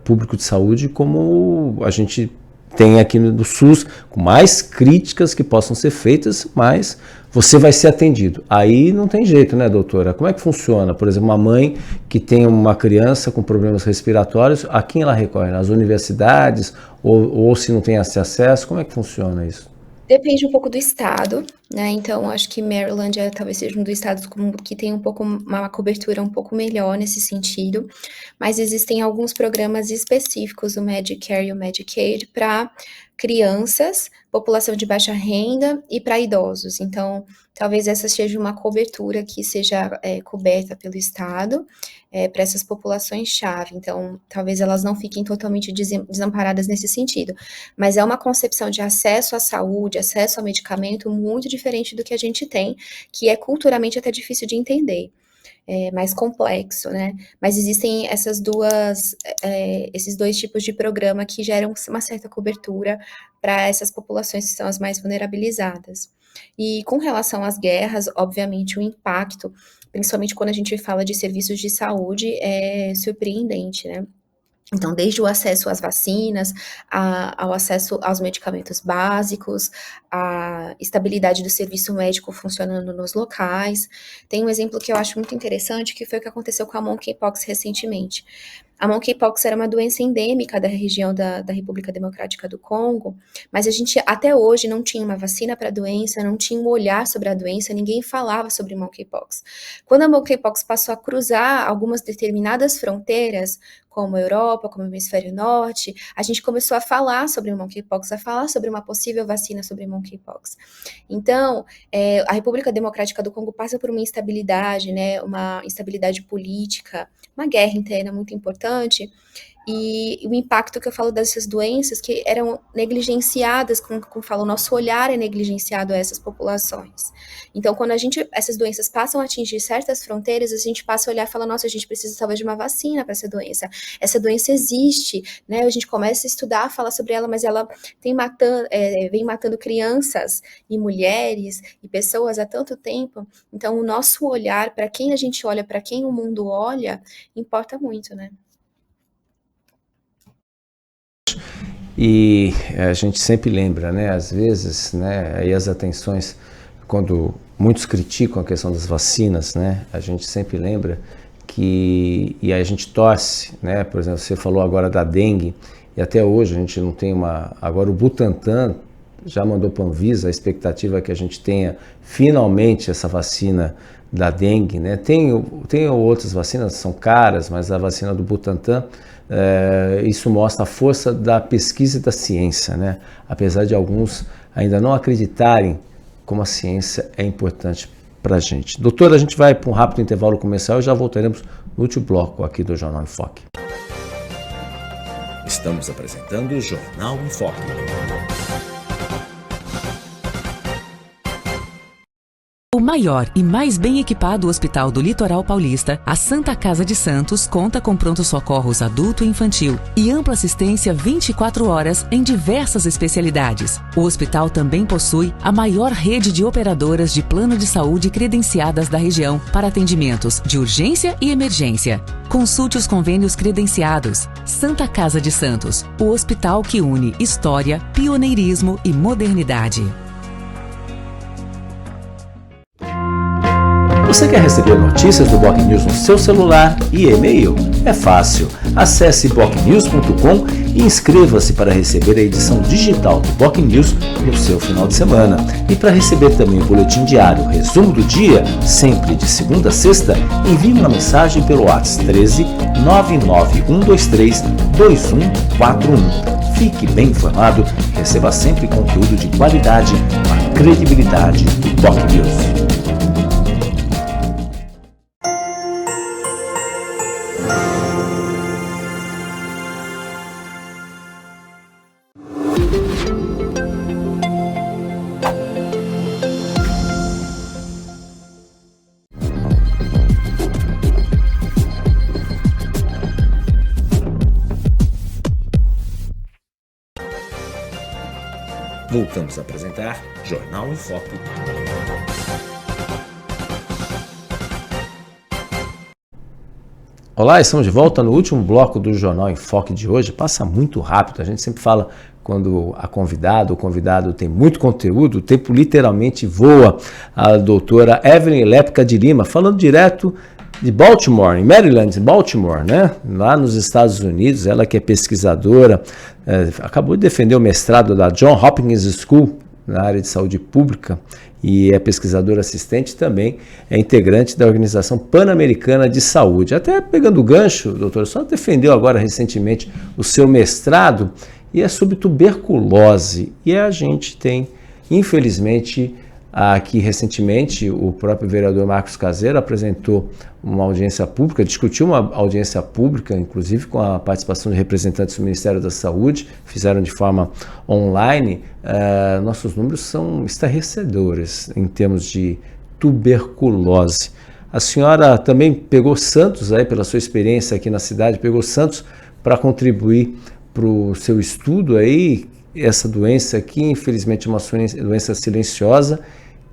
público de saúde como a gente tem aqui no SUS, com mais críticas que possam ser feitas, mas você vai ser atendido. Aí não tem jeito, né, doutora? Como é que funciona? Por exemplo, uma mãe que tem uma criança com problemas respiratórios, a quem ela recorre? Nas universidades? Ou se não tem esse acesso? Como é que funciona isso? Depende um pouco do estado, né? Então, acho que Maryland talvez seja um dos estados que tem uma cobertura um pouco melhor nesse sentido, mas existem alguns programas específicos, o Medicare e o Medicaid, para crianças, população de baixa renda e para idosos. Então, talvez essa seja uma cobertura que seja coberta pelo estado para essas populações-chave. Então, talvez elas não fiquem totalmente desamparadas nesse sentido. Mas é uma concepção de acesso à saúde, acesso ao medicamento muito diferente do que a gente tem, que é culturalmente até difícil de entender. Mais complexo, né? Mas existem esses dois tipos de programa que geram uma certa cobertura para essas populações que são as mais vulnerabilizadas. E com relação às guerras, obviamente o impacto, principalmente quando a gente fala de serviços de saúde, é surpreendente, né? Então, desde o acesso às vacinas, ao acesso aos medicamentos básicos, a estabilidade do serviço médico funcionando nos locais. Tem um exemplo que eu acho muito interessante, que foi o que aconteceu com a monkeypox recentemente. A monkeypox era uma doença endêmica da região da República Democrática do Congo, mas a gente até hoje não tinha uma vacina para a doença, não tinha um olhar sobre a doença, ninguém falava sobre monkeypox. Quando a monkeypox passou a cruzar algumas determinadas fronteiras, como a Europa, como o Hemisfério Norte, a gente começou a falar sobre o monkeypox, a falar sobre uma possível vacina sobre monkeypox. Então, a República Democrática do Congo passa por uma instabilidade, né, uma instabilidade política, uma guerra interna muito importante, E o impacto que eu falo dessas doenças que eram negligenciadas, como eu falo, o nosso olhar é negligenciado a essas populações. Então, quando essas doenças passam a atingir certas fronteiras, a gente passa a olhar e fala, nossa, a gente precisa talvez de uma vacina para essa doença existe, né, a gente começa a estudar, falar sobre ela, mas ela vem matando crianças e mulheres e pessoas há tanto tempo, então o nosso olhar, para quem a gente olha, para quem o mundo olha, importa muito, né? E a gente sempre lembra, né, às vezes, né, aí as atenções, quando muitos criticam a questão das vacinas, né, a gente sempre lembra e aí a gente torce, né, por exemplo, você falou agora da dengue, e até hoje a gente não tem agora o Butantan já mandou para a Anvisa, a expectativa é que a gente tenha finalmente essa vacina da dengue, né, tem outras vacinas, são caras, mas a vacina do Butantan, isso mostra a força da pesquisa e da ciência, né? Apesar de alguns ainda não acreditarem como a ciência é importante para a gente. Doutora, a gente vai para um rápido intervalo comercial e já voltaremos no último bloco aqui do Jornal em Foque. Estamos apresentando o Jornal em Foque. O maior e mais bem equipado hospital do Litoral Paulista, a Santa Casa de Santos, conta com pronto-socorros adulto e infantil e ampla assistência 24 horas em diversas especialidades. O hospital também possui a maior rede de operadoras de plano de saúde credenciadas da região para atendimentos de urgência e emergência. Consulte os convênios credenciados. Santa Casa de Santos, o hospital que une história, pioneirismo e modernidade. Você quer receber notícias do Boc News no seu celular e e-mail? É fácil. Acesse bocnews.com e inscreva-se para receber a edição digital do Boc News no seu final de semana. E para receber também o boletim diário, resumo do dia, sempre de segunda a sexta, envie uma mensagem pelo WhatsApp 13 99123 2141. Fique bem informado e receba sempre conteúdo de qualidade com a credibilidade do Boc News. Voltamos a apresentar Jornal em Foque. Olá, estamos de volta no último bloco do Jornal em Foque de hoje. Passa muito rápido, a gente sempre fala quando o convidado tem muito conteúdo, o tempo literalmente voa. A doutora Evelyn Lepka de Lima, falando direto de Baltimore, em Maryland, Baltimore, né? Lá nos Estados Unidos, ela que é pesquisadora, acabou de defender o mestrado da John Hopkins School na área de saúde pública e é pesquisadora assistente também, é integrante da Organização Pan-Americana de Saúde. Até pegando o gancho, doutora, só defendeu agora recentemente o seu mestrado e é sobre tuberculose. E a gente tem, infelizmente, aqui recentemente, o próprio vereador Marcos Caseiro apresentou uma audiência pública, discutiu uma audiência pública, inclusive com a participação de representantes do Ministério da Saúde, fizeram de forma online. Nossos números são estarrecedores em termos de tuberculose. A senhora também pegou Santos, aí, pela sua experiência aqui na cidade, pegou Santos para contribuir para o seu estudo aí. Essa doença aqui, infelizmente, é uma doença silenciosa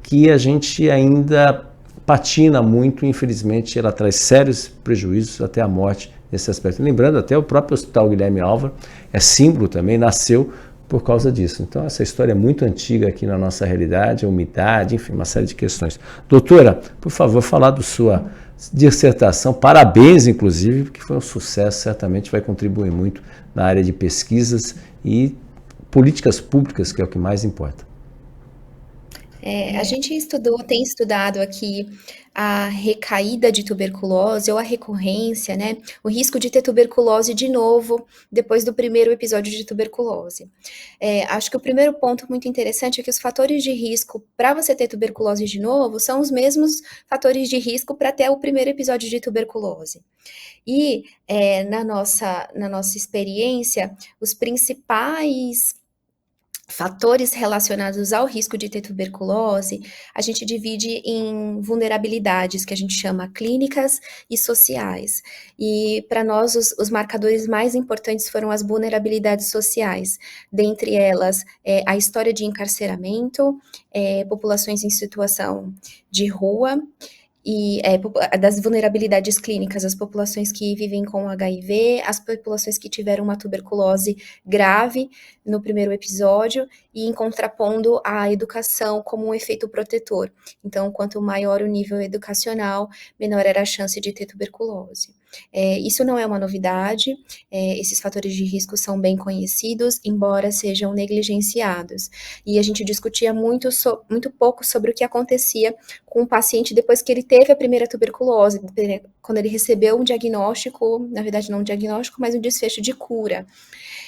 que a gente ainda patina muito, infelizmente ela traz sérios prejuízos até a morte nesse aspecto. Lembrando, até o próprio Hospital Guilherme Álvaro é símbolo também, nasceu por causa disso. Então essa história é muito antiga aqui na nossa realidade, a umidade, enfim, uma série de questões. Doutora, por favor, falar da sua dissertação, parabéns inclusive, porque foi um sucesso, certamente vai contribuir muito na área de pesquisas e políticas públicas, que é o que mais importa. A gente tem estudado aqui a recaída de tuberculose ou a recorrência, né? O risco de ter tuberculose de novo depois do primeiro episódio de tuberculose. Acho que o primeiro ponto muito interessante é que os fatores de risco para você ter tuberculose de novo são os mesmos fatores de risco para ter o primeiro episódio de tuberculose. E na nossa experiência, os principais fatores relacionados ao risco de ter tuberculose, a gente divide em vulnerabilidades, que a gente chama clínicas e sociais. E para nós, os marcadores mais importantes foram as vulnerabilidades sociais, dentre elas a história de encarceramento, populações em situação de rua, e das vulnerabilidades clínicas, as populações que vivem com HIV, as populações que tiveram uma tuberculose grave no primeiro episódio, e em contrapondo à educação como um efeito protetor. Então, quanto maior o nível educacional, menor era a chance de ter tuberculose. Isso não é uma novidade, esses fatores de risco são bem conhecidos, embora sejam negligenciados. E a gente discutia muito pouco sobre o que acontecia com o paciente depois que ele teve a primeira tuberculose, quando ele recebeu um diagnóstico, na verdade não um diagnóstico, mas um desfecho de cura.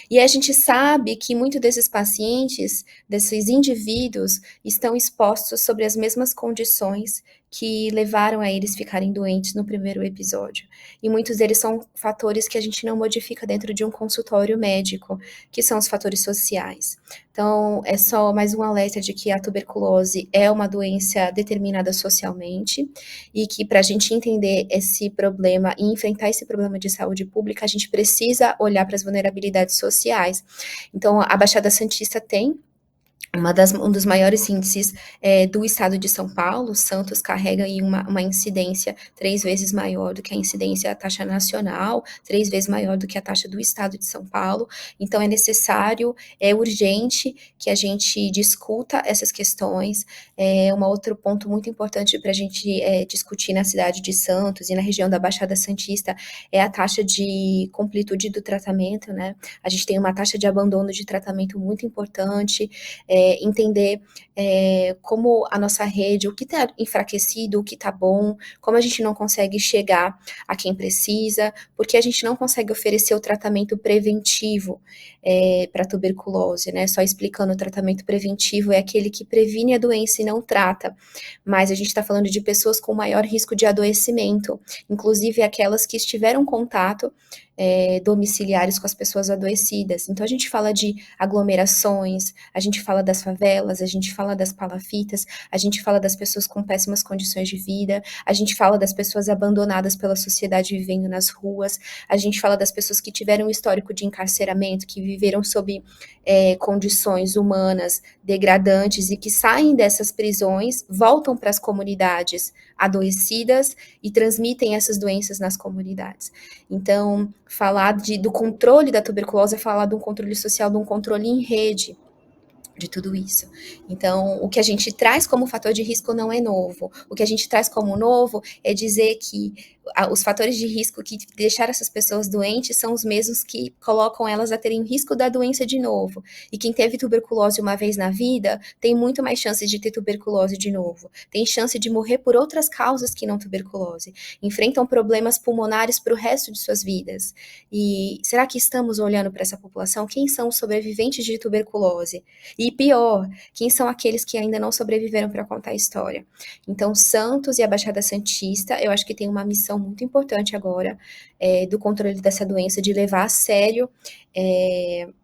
E a gente sabe que muitos desses pacientes, desses indivíduos, estão expostos sobre as mesmas condições que levaram a eles ficarem doentes no primeiro episódio. E muitos deles são fatores que a gente não modifica dentro de um consultório médico, que são os fatores sociais. Então, é só mais um alerta de que a tuberculose é uma doença determinada socialmente e que para a gente entender esse problema e enfrentar esse problema de saúde pública, a gente precisa olhar para as vulnerabilidades sociais. Então, a Baixada Santista tem um dos maiores índices do estado de São Paulo. Santos carrega aí uma incidência 3 vezes maior do que a incidência da taxa nacional, 3 vezes maior do que a taxa do estado de São Paulo. Então, é necessário, é urgente que a gente discuta essas questões. Um outro ponto muito importante para a gente discutir na cidade de Santos e na região da Baixada Santista é a taxa de completude do tratamento, né? A gente tem uma taxa de abandono de tratamento muito importante, entender como a nossa rede, o que está enfraquecido, o que está bom, como a gente não consegue chegar a quem precisa, porque a gente não consegue oferecer o tratamento preventivo para tuberculose, né? Só explicando, o tratamento preventivo é aquele que previne a doença e não trata, mas a gente está falando de pessoas com maior risco de adoecimento, inclusive aquelas que estiveram em contato domiciliares com as pessoas adoecidas. Então, a gente fala de aglomerações, a gente fala das favelas, a gente fala das palafitas, a gente fala das pessoas com péssimas condições de vida, a gente fala das pessoas abandonadas pela sociedade vivendo nas ruas, a gente fala das pessoas que tiveram um histórico de encarceramento, que viveram sob condições humanas degradantes e que saem dessas prisões, voltam para as comunidades adoecidas e transmitem essas doenças nas comunidades. Então, falar do controle da tuberculose é falar de um controle social, de um controle em rede de tudo isso. Então, o que a gente traz como fator de risco não é novo. O que a gente traz como novo é dizer que os fatores de risco que deixaram essas pessoas doentes são os mesmos que colocam elas a terem risco da doença de novo. E quem teve tuberculose uma vez na vida tem muito mais chances de ter tuberculose de novo. Tem chance de morrer por outras causas que não tuberculose. Enfrentam problemas pulmonares para o resto de suas vidas. E será que estamos olhando para essa população? Quem são os sobreviventes de tuberculose? E pior, quem são aqueles que ainda não sobreviveram para contar a história? Então, Santos e a Baixada Santista, eu acho que tem uma missão muito importante agora do controle dessa doença, de levar a sério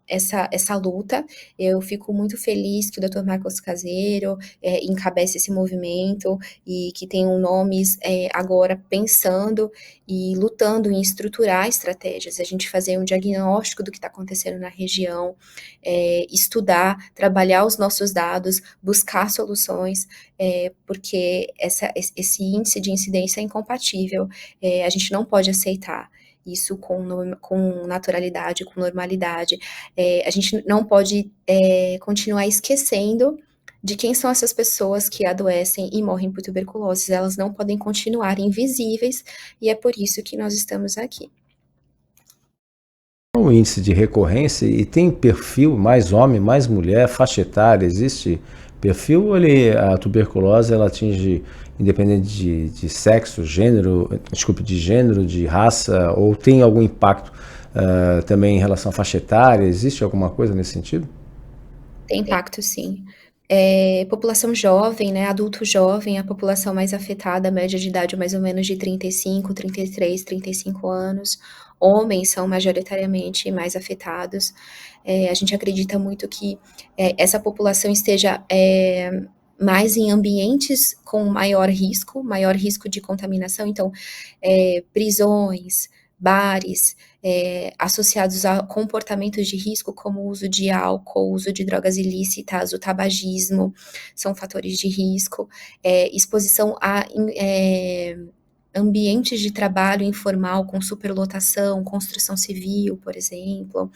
essa luta. Eu fico muito feliz que o Dr. Marcos Caseiro encabece esse movimento e que tenham nomes agora pensando e lutando em estruturar estratégias, a gente fazer um diagnóstico do que está acontecendo na região, estudar, trabalhar os nossos dados, buscar soluções, porque esse índice de incidência é incompatível, a gente não pode aceitar isso com naturalidade, com normalidade. A gente não pode continuar esquecendo de quem são essas pessoas que adoecem e morrem por tuberculose. Elas não podem continuar invisíveis, e é por isso que nós estamos aqui. O índice de recorrência, e tem perfil mais homem, mais mulher, faixa etária, existe perfil, ou a tuberculose ela atinge independente de sexo, gênero, de gênero, de raça, ou tem algum impacto também em relação à faixa etária? Existe alguma coisa nesse sentido? Tem impacto, sim. População jovem, né, adulto jovem, a população mais afetada, a média de idade mais ou menos de 35, 33, 35 anos. Homens são majoritariamente mais afetados. A gente acredita muito que essa população esteja mais em ambientes com maior risco de contaminação. Então, prisões, bares, associados a comportamentos de risco como o uso de álcool, o uso de drogas ilícitas, o tabagismo, são fatores de risco, exposição a ambientes de trabalho informal com superlotação, construção civil, por exemplo.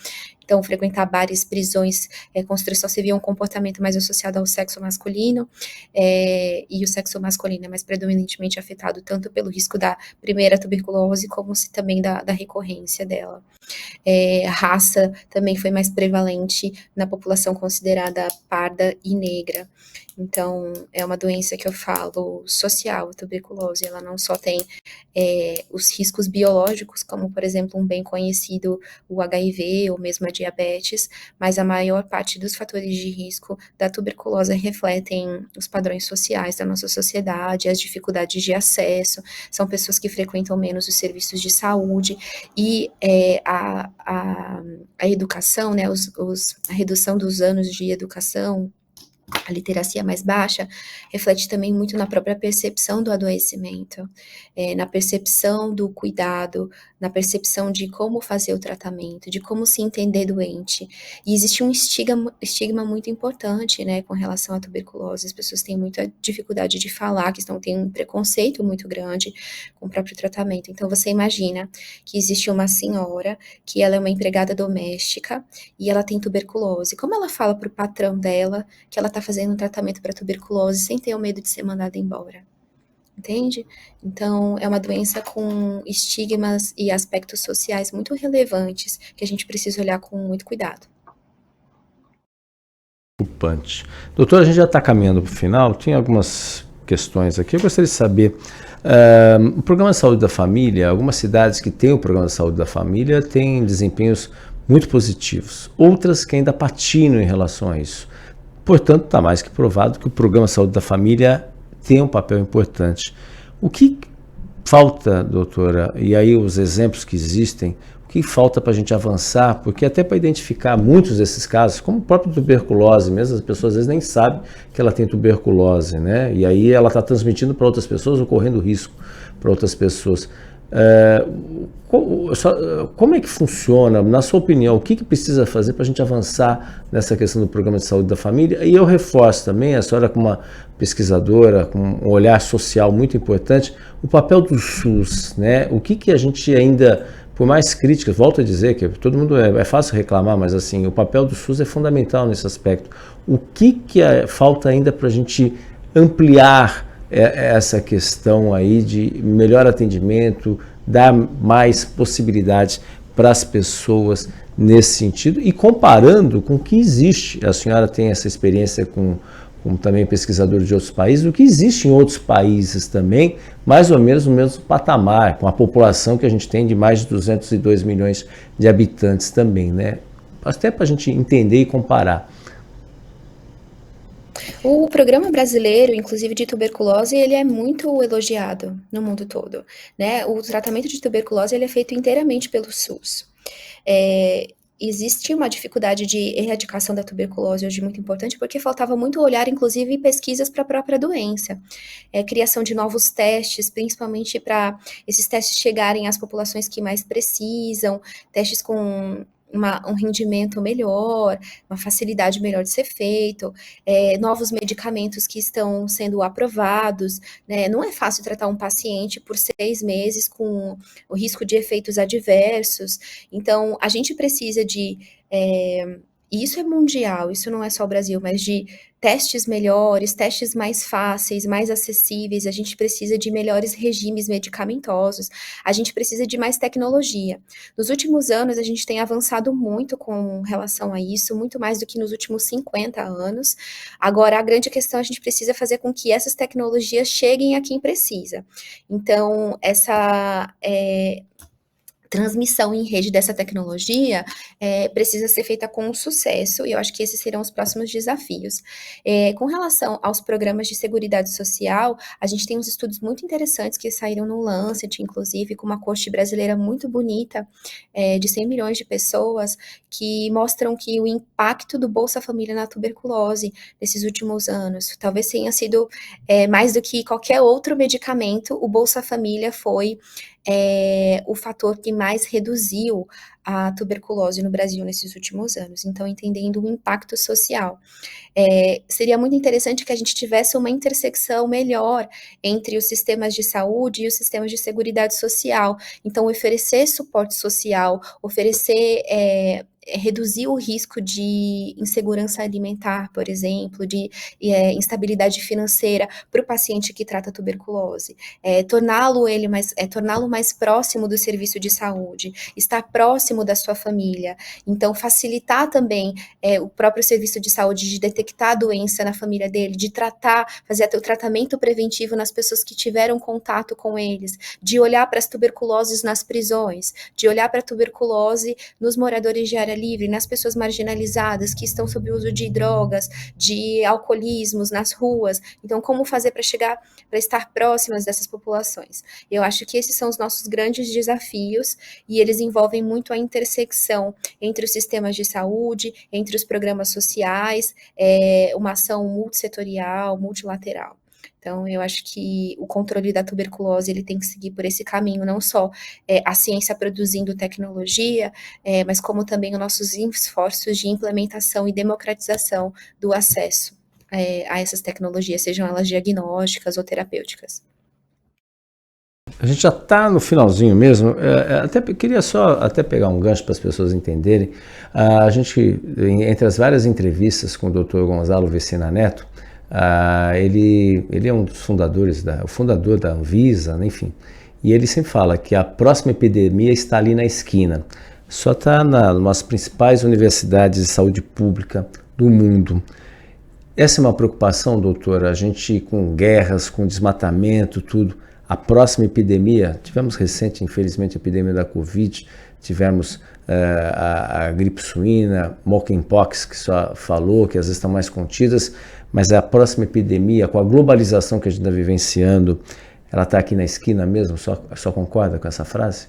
Então, frequentar bares, prisões, construção civil é um comportamento mais associado ao sexo masculino, e o sexo masculino é mais predominantemente afetado tanto pelo risco da primeira tuberculose, como também da recorrência dela. Raça também foi mais prevalente na população considerada parda e negra. Então, é uma doença que eu falo social, a tuberculose. Ela não só tem os riscos biológicos, como, por exemplo, um bem conhecido, o HIV ou mesmo a diabetes, mas a maior parte dos fatores de risco da tuberculose refletem os padrões sociais da nossa sociedade, as dificuldades de acesso, são pessoas que frequentam menos os serviços de saúde, e a educação, né, a redução dos anos de educação, a literacia mais baixa, reflete também muito na própria percepção do adoecimento, na percepção do cuidado, na percepção de como fazer o tratamento, de como se entender doente. E existe um estigma muito importante, né, com relação à tuberculose. As pessoas têm muita dificuldade de falar, têm um preconceito muito grande com o próprio tratamento. Então, você imagina que existe uma senhora, que ela é uma empregada doméstica, e ela tem tuberculose. Como ela fala para o patrão dela que ela está fazendo um tratamento para tuberculose sem ter o medo de ser mandada embora? Entende? Então, é uma doença com estigmas e aspectos sociais muito relevantes que a gente precisa olhar com muito cuidado. Preocupante. Doutora, a gente já está caminhando para o final, tem algumas questões aqui. Eu gostaria de saber, o Programa de Saúde da Família, algumas cidades que têm o Programa de Saúde da Família têm desempenhos muito positivos, outras que ainda patinam em relação a isso. Portanto, está mais que provado que o Programa de Saúde da Família tem um papel importante. O que falta, doutora, e aí os exemplos que existem, o que falta para a gente avançar? Porque até para identificar muitos desses casos, como o próprio tuberculose mesmo, as pessoas às vezes nem sabem que ela tem tuberculose, né? E aí ela está transmitindo para outras pessoas ou correndo risco para outras pessoas. Como é que funciona, na sua opinião, o que precisa fazer para a gente avançar nessa questão do Programa de Saúde da Família? E eu reforço também, a senhora como uma pesquisadora, com um olhar social muito importante, o papel do SUS, né? O que a gente ainda, por mais críticas, volto a dizer que todo mundo é fácil reclamar, mas assim, o papel do SUS é fundamental nesse aspecto. O que falta ainda para a gente ampliar essa questão aí de melhor atendimento, dar mais possibilidades para as pessoas nesse sentido, e comparando com o que existe? A senhora tem essa experiência como também pesquisador de outros países, o que existe em outros países também, mais ou menos no mesmo patamar, com a população que a gente tem de mais de 202 milhões de habitantes também, né? Até para a gente entender e comparar. O programa brasileiro, inclusive de tuberculose, ele é muito elogiado no mundo todo, né? O tratamento de tuberculose ele é feito inteiramente pelo SUS. Existe uma dificuldade de erradicação da tuberculose hoje muito importante, porque faltava muito olhar, inclusive, pesquisas para a própria doença. Criação de novos testes, principalmente para esses testes chegarem às populações que mais precisam, testes com um rendimento melhor, uma facilidade melhor de ser feito, novos medicamentos que estão sendo aprovados, né? Não é fácil tratar um paciente por 6 meses com o risco de efeitos adversos. Então, a gente precisa de e isso é mundial, isso não é só o Brasil, mas de testes melhores, testes mais fáceis, mais acessíveis, a gente precisa de melhores regimes medicamentosos, a gente precisa de mais tecnologia. Nos últimos anos, a gente tem avançado muito com relação a isso, muito mais do que nos últimos 50 anos. Agora, a grande questão, a gente precisa fazer com que essas tecnologias cheguem a quem precisa. Então, essa transmissão em rede dessa tecnologia precisa ser feita com sucesso, e eu acho que esses serão os próximos desafios. Com relação aos programas de seguridade social, a gente tem uns estudos muito interessantes que saíram no Lancet, inclusive, com uma coorte brasileira muito bonita, de 100 milhões de pessoas, que mostram que o impacto do Bolsa Família na tuberculose nesses últimos anos, talvez tenha sido mais do que qualquer outro medicamento, o Bolsa Família foi o fator que mais reduziu a tuberculose no Brasil nesses últimos anos. Então, entendendo o impacto social. Seria muito interessante que a gente tivesse uma intersecção melhor entre os sistemas de saúde e os sistemas de seguridade social. Então, oferecer suporte social, oferecer reduzir o risco de insegurança alimentar, por exemplo, de instabilidade financeira para o paciente que trata tuberculose, torná-lo mais próximo do serviço de saúde, estar próximo da sua família, então facilitar também o próprio serviço de saúde de detectar a doença na família dele, de fazer o tratamento preventivo nas pessoas que tiveram contato com eles, de olhar para as tuberculoses nas prisões, de olhar para a tuberculose nos moradores de área livre, nas pessoas marginalizadas que estão sob o uso de drogas, de alcoolismos nas ruas. Então, como fazer para estar próximas dessas populações? Eu acho que esses são os nossos grandes desafios e eles envolvem muito a intersecção entre os sistemas de saúde, entre os programas sociais, uma ação multissetorial, multilateral. Então, eu acho que o controle da tuberculose ele tem que seguir por esse caminho, não só a ciência produzindo tecnologia, mas como também os nossos esforços de implementação e democratização do acesso a essas tecnologias, sejam elas diagnósticas ou terapêuticas. A gente já está no finalzinho mesmo, até queria só pegar um gancho para as pessoas entenderem. A gente, entre as várias entrevistas com o Dr. Gonzalo Vecina Neto, ele é um dos fundadores, o fundador da Anvisa, enfim, e ele sempre fala que a próxima epidemia está ali na esquina, só está nas principais universidades de saúde pública do mundo. Essa é uma preocupação, doutora, a gente com guerras, com desmatamento, tudo, a próxima epidemia, tivemos recente, infelizmente, a epidemia da Covid, tivemos a gripe suína, monkeypox, que só falou, que às vezes estão mais contidas, mas a próxima epidemia, com a globalização que a gente está vivenciando, ela está aqui na esquina mesmo? Só concorda com essa frase?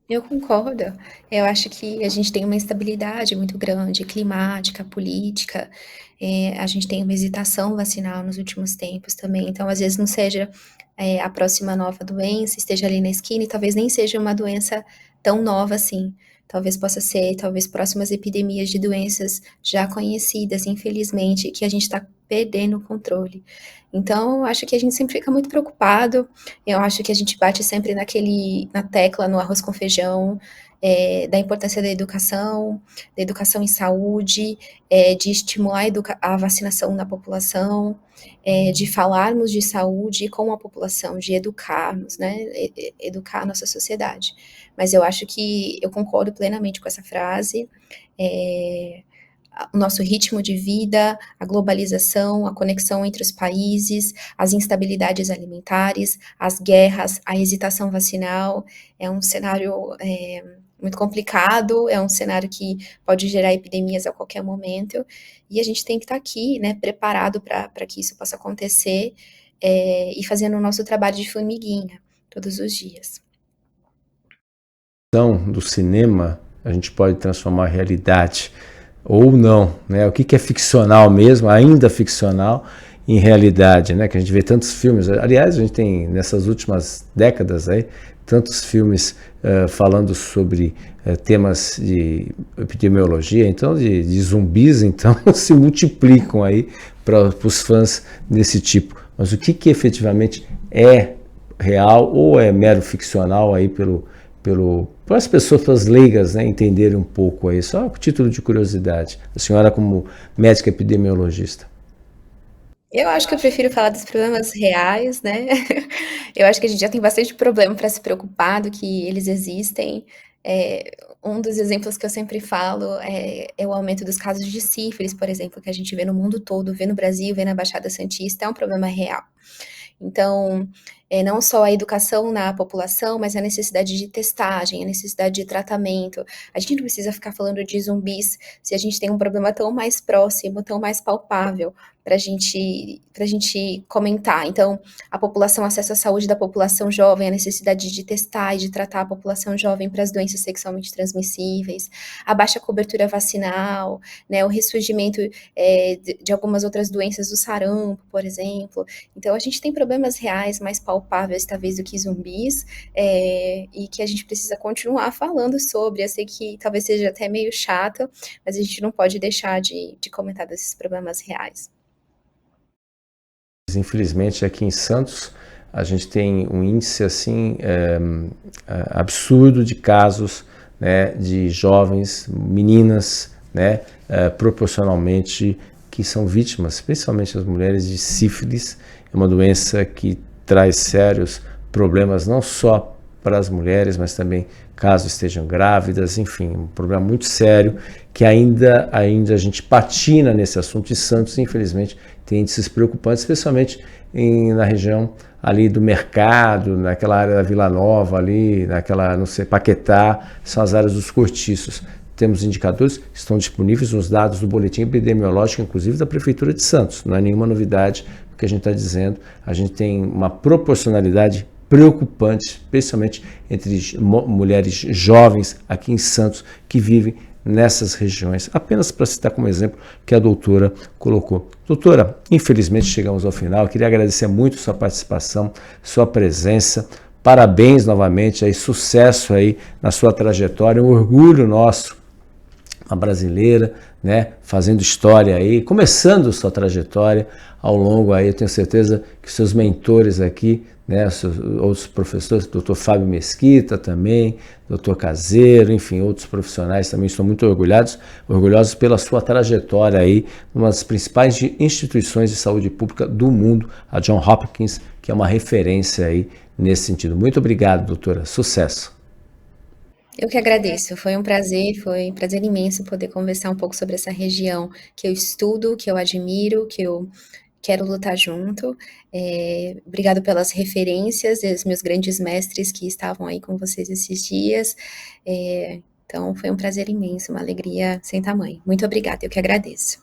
Eu concordo. Eu acho que a gente tem uma instabilidade muito grande, climática, política, a gente tem uma hesitação vacinal nos últimos tempos também, então às vezes não seja a próxima nova doença, esteja ali na esquina e talvez nem seja uma doença tão nova assim. Talvez possa ser, próximas epidemias de doenças já conhecidas, infelizmente, que a gente está perdendo o controle. Então, eu acho que a gente sempre fica muito preocupado, eu acho que a gente bate sempre na tecla, no arroz com feijão, da importância da educação em saúde, de estimular a vacinação na população, de falarmos de saúde com a população, de educarmos, né, educar a nossa sociedade. Mas eu acho que eu concordo plenamente com essa frase, o nosso ritmo de vida, a globalização, a conexão entre os países, as instabilidades alimentares, as guerras, a hesitação vacinal, é um cenário muito complicado, é um cenário que pode gerar epidemias a qualquer momento, e a gente tem que estar aqui, né, preparado para que isso possa acontecer, e fazendo o nosso trabalho de formiguinha, todos os dias. Do cinema, a gente pode transformar a realidade, ou não, né? O que é ficcional mesmo, ainda ficcional, em realidade, né? Que a gente vê tantos filmes, aliás, a gente tem, nessas últimas décadas aí, tantos filmes falando sobre temas de epidemiologia, então de zumbis, então se multiplicam aí para os fãs desse tipo. Mas o que efetivamente é real ou é mero ficcional aí pelo para as pessoas leigas, né, entenderem um pouco aí, só a título de curiosidade, a senhora como médica epidemiologista. Eu acho que eu prefiro falar dos problemas reais, né? Eu acho que a gente já tem bastante problema para se preocupar do que eles existem. Um dos exemplos que eu sempre falo é o aumento dos casos de sífilis, por exemplo, que a gente vê no mundo todo, vê no Brasil, vê na Baixada Santista, é um problema real. Então, não só a educação na população, mas a necessidade de testagem, a necessidade de tratamento. A gente não precisa ficar falando de zumbis se a gente tem um problema tão mais próximo, tão mais palpável para a gente comentar. Então, a população, acesso à saúde da população jovem, a necessidade de testar e de tratar a população jovem para as doenças sexualmente transmissíveis, a baixa cobertura vacinal, né, o ressurgimento de algumas outras doenças do sarampo, por exemplo. Então, a gente tem problemas reais, mais palpáveis, talvez, do que zumbis, e que a gente precisa continuar falando sobre. Eu sei que talvez seja até meio chato, mas a gente não pode deixar de comentar desses problemas reais. Infelizmente, aqui em Santos, a gente tem um índice assim absurdo de casos, né, de jovens, meninas, né, proporcionalmente, que são vítimas, principalmente as mulheres, de sífilis. É uma doença que traz sérios problemas não só para as mulheres, mas também caso estejam grávidas, enfim, um problema muito sério que ainda a gente patina nesse assunto, e Santos, infelizmente, tem índices preocupantes, especialmente na região ali do Mercado, naquela área da Vila Nova ali, naquela, não sei, Paquetá, são as áreas dos cortiços. Temos indicadores que estão disponíveis nos dados do boletim epidemiológico, inclusive da Prefeitura de Santos. Não é nenhuma novidade o que a gente está dizendo. A gente tem uma proporcionalidade preocupante, especialmente entre mulheres jovens aqui em Santos que vivem nessas regiões. Apenas para citar como exemplo que a doutora colocou. Doutora, infelizmente chegamos ao final. Eu queria agradecer muito sua participação, sua presença. Parabéns novamente, aí, sucesso aí na sua trajetória, um orgulho nosso, uma brasileira, né, fazendo história aí, começando sua trajetória ao longo aí. Eu tenho certeza que seus mentores aqui, né, outros professores, Dr. Fábio Mesquita também, Dr. Caseiro, enfim, outros profissionais também estão muito orgulhosos pela sua trajetória aí, numa das principais instituições de saúde pública do mundo, a Johns Hopkins, que é uma referência aí nesse sentido. Muito obrigado, doutora. Sucesso. Eu que agradeço, foi um prazer imenso poder conversar um pouco sobre essa região que eu estudo, que eu admiro, que eu quero lutar junto. Obrigado pelas referências dos meus grandes mestres que estavam aí com vocês esses dias. Então, foi um prazer imenso, uma alegria sem tamanho. Muito obrigada, eu que agradeço.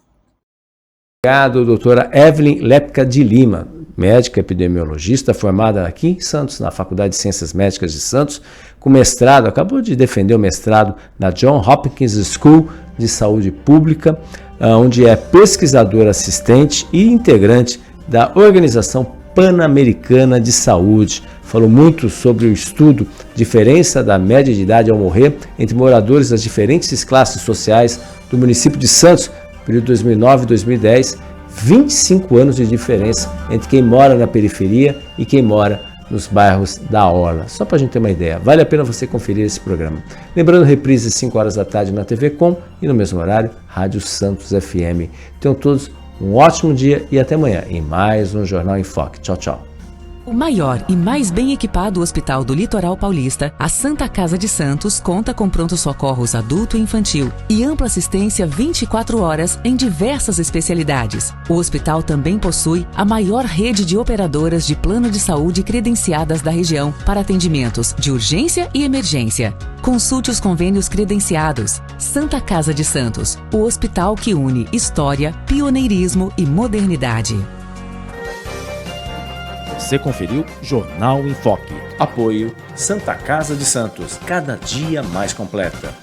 Obrigado, doutora Evelyn Lepka de Lima, médica epidemiologista, formada aqui em Santos, na Faculdade de Ciências Médicas de Santos, com mestrado, acabou de defender o mestrado na Johns Hopkins School de Saúde Pública, onde é pesquisadora assistente e integrante da Organização Pan-Americana de Saúde. Falou muito sobre o estudo diferença da média de idade ao morrer entre moradores das diferentes classes sociais do município de Santos, período 2009 e 2010, 25 anos de diferença entre quem mora na periferia e quem mora nos bairros da Orla. Só para a gente ter uma ideia, vale a pena você conferir esse programa. Lembrando, reprise às 5 horas da tarde na TV Com e no mesmo horário, Rádio Santos FM. Tenham todos um ótimo dia e até amanhã em mais um Jornal em Foque. Tchau, tchau. O maior e mais bem equipado hospital do Litoral Paulista, a Santa Casa de Santos, conta com pronto-socorros adulto e infantil e ampla assistência 24 horas em diversas especialidades. O hospital também possui a maior rede de operadoras de plano de saúde credenciadas da região para atendimentos de urgência e emergência. Consulte os convênios credenciados. Santa Casa de Santos, o hospital que une história, pioneirismo e modernidade. Você conferiu Jornal em Foque. Apoio Santa Casa de Santos, cada dia mais completa.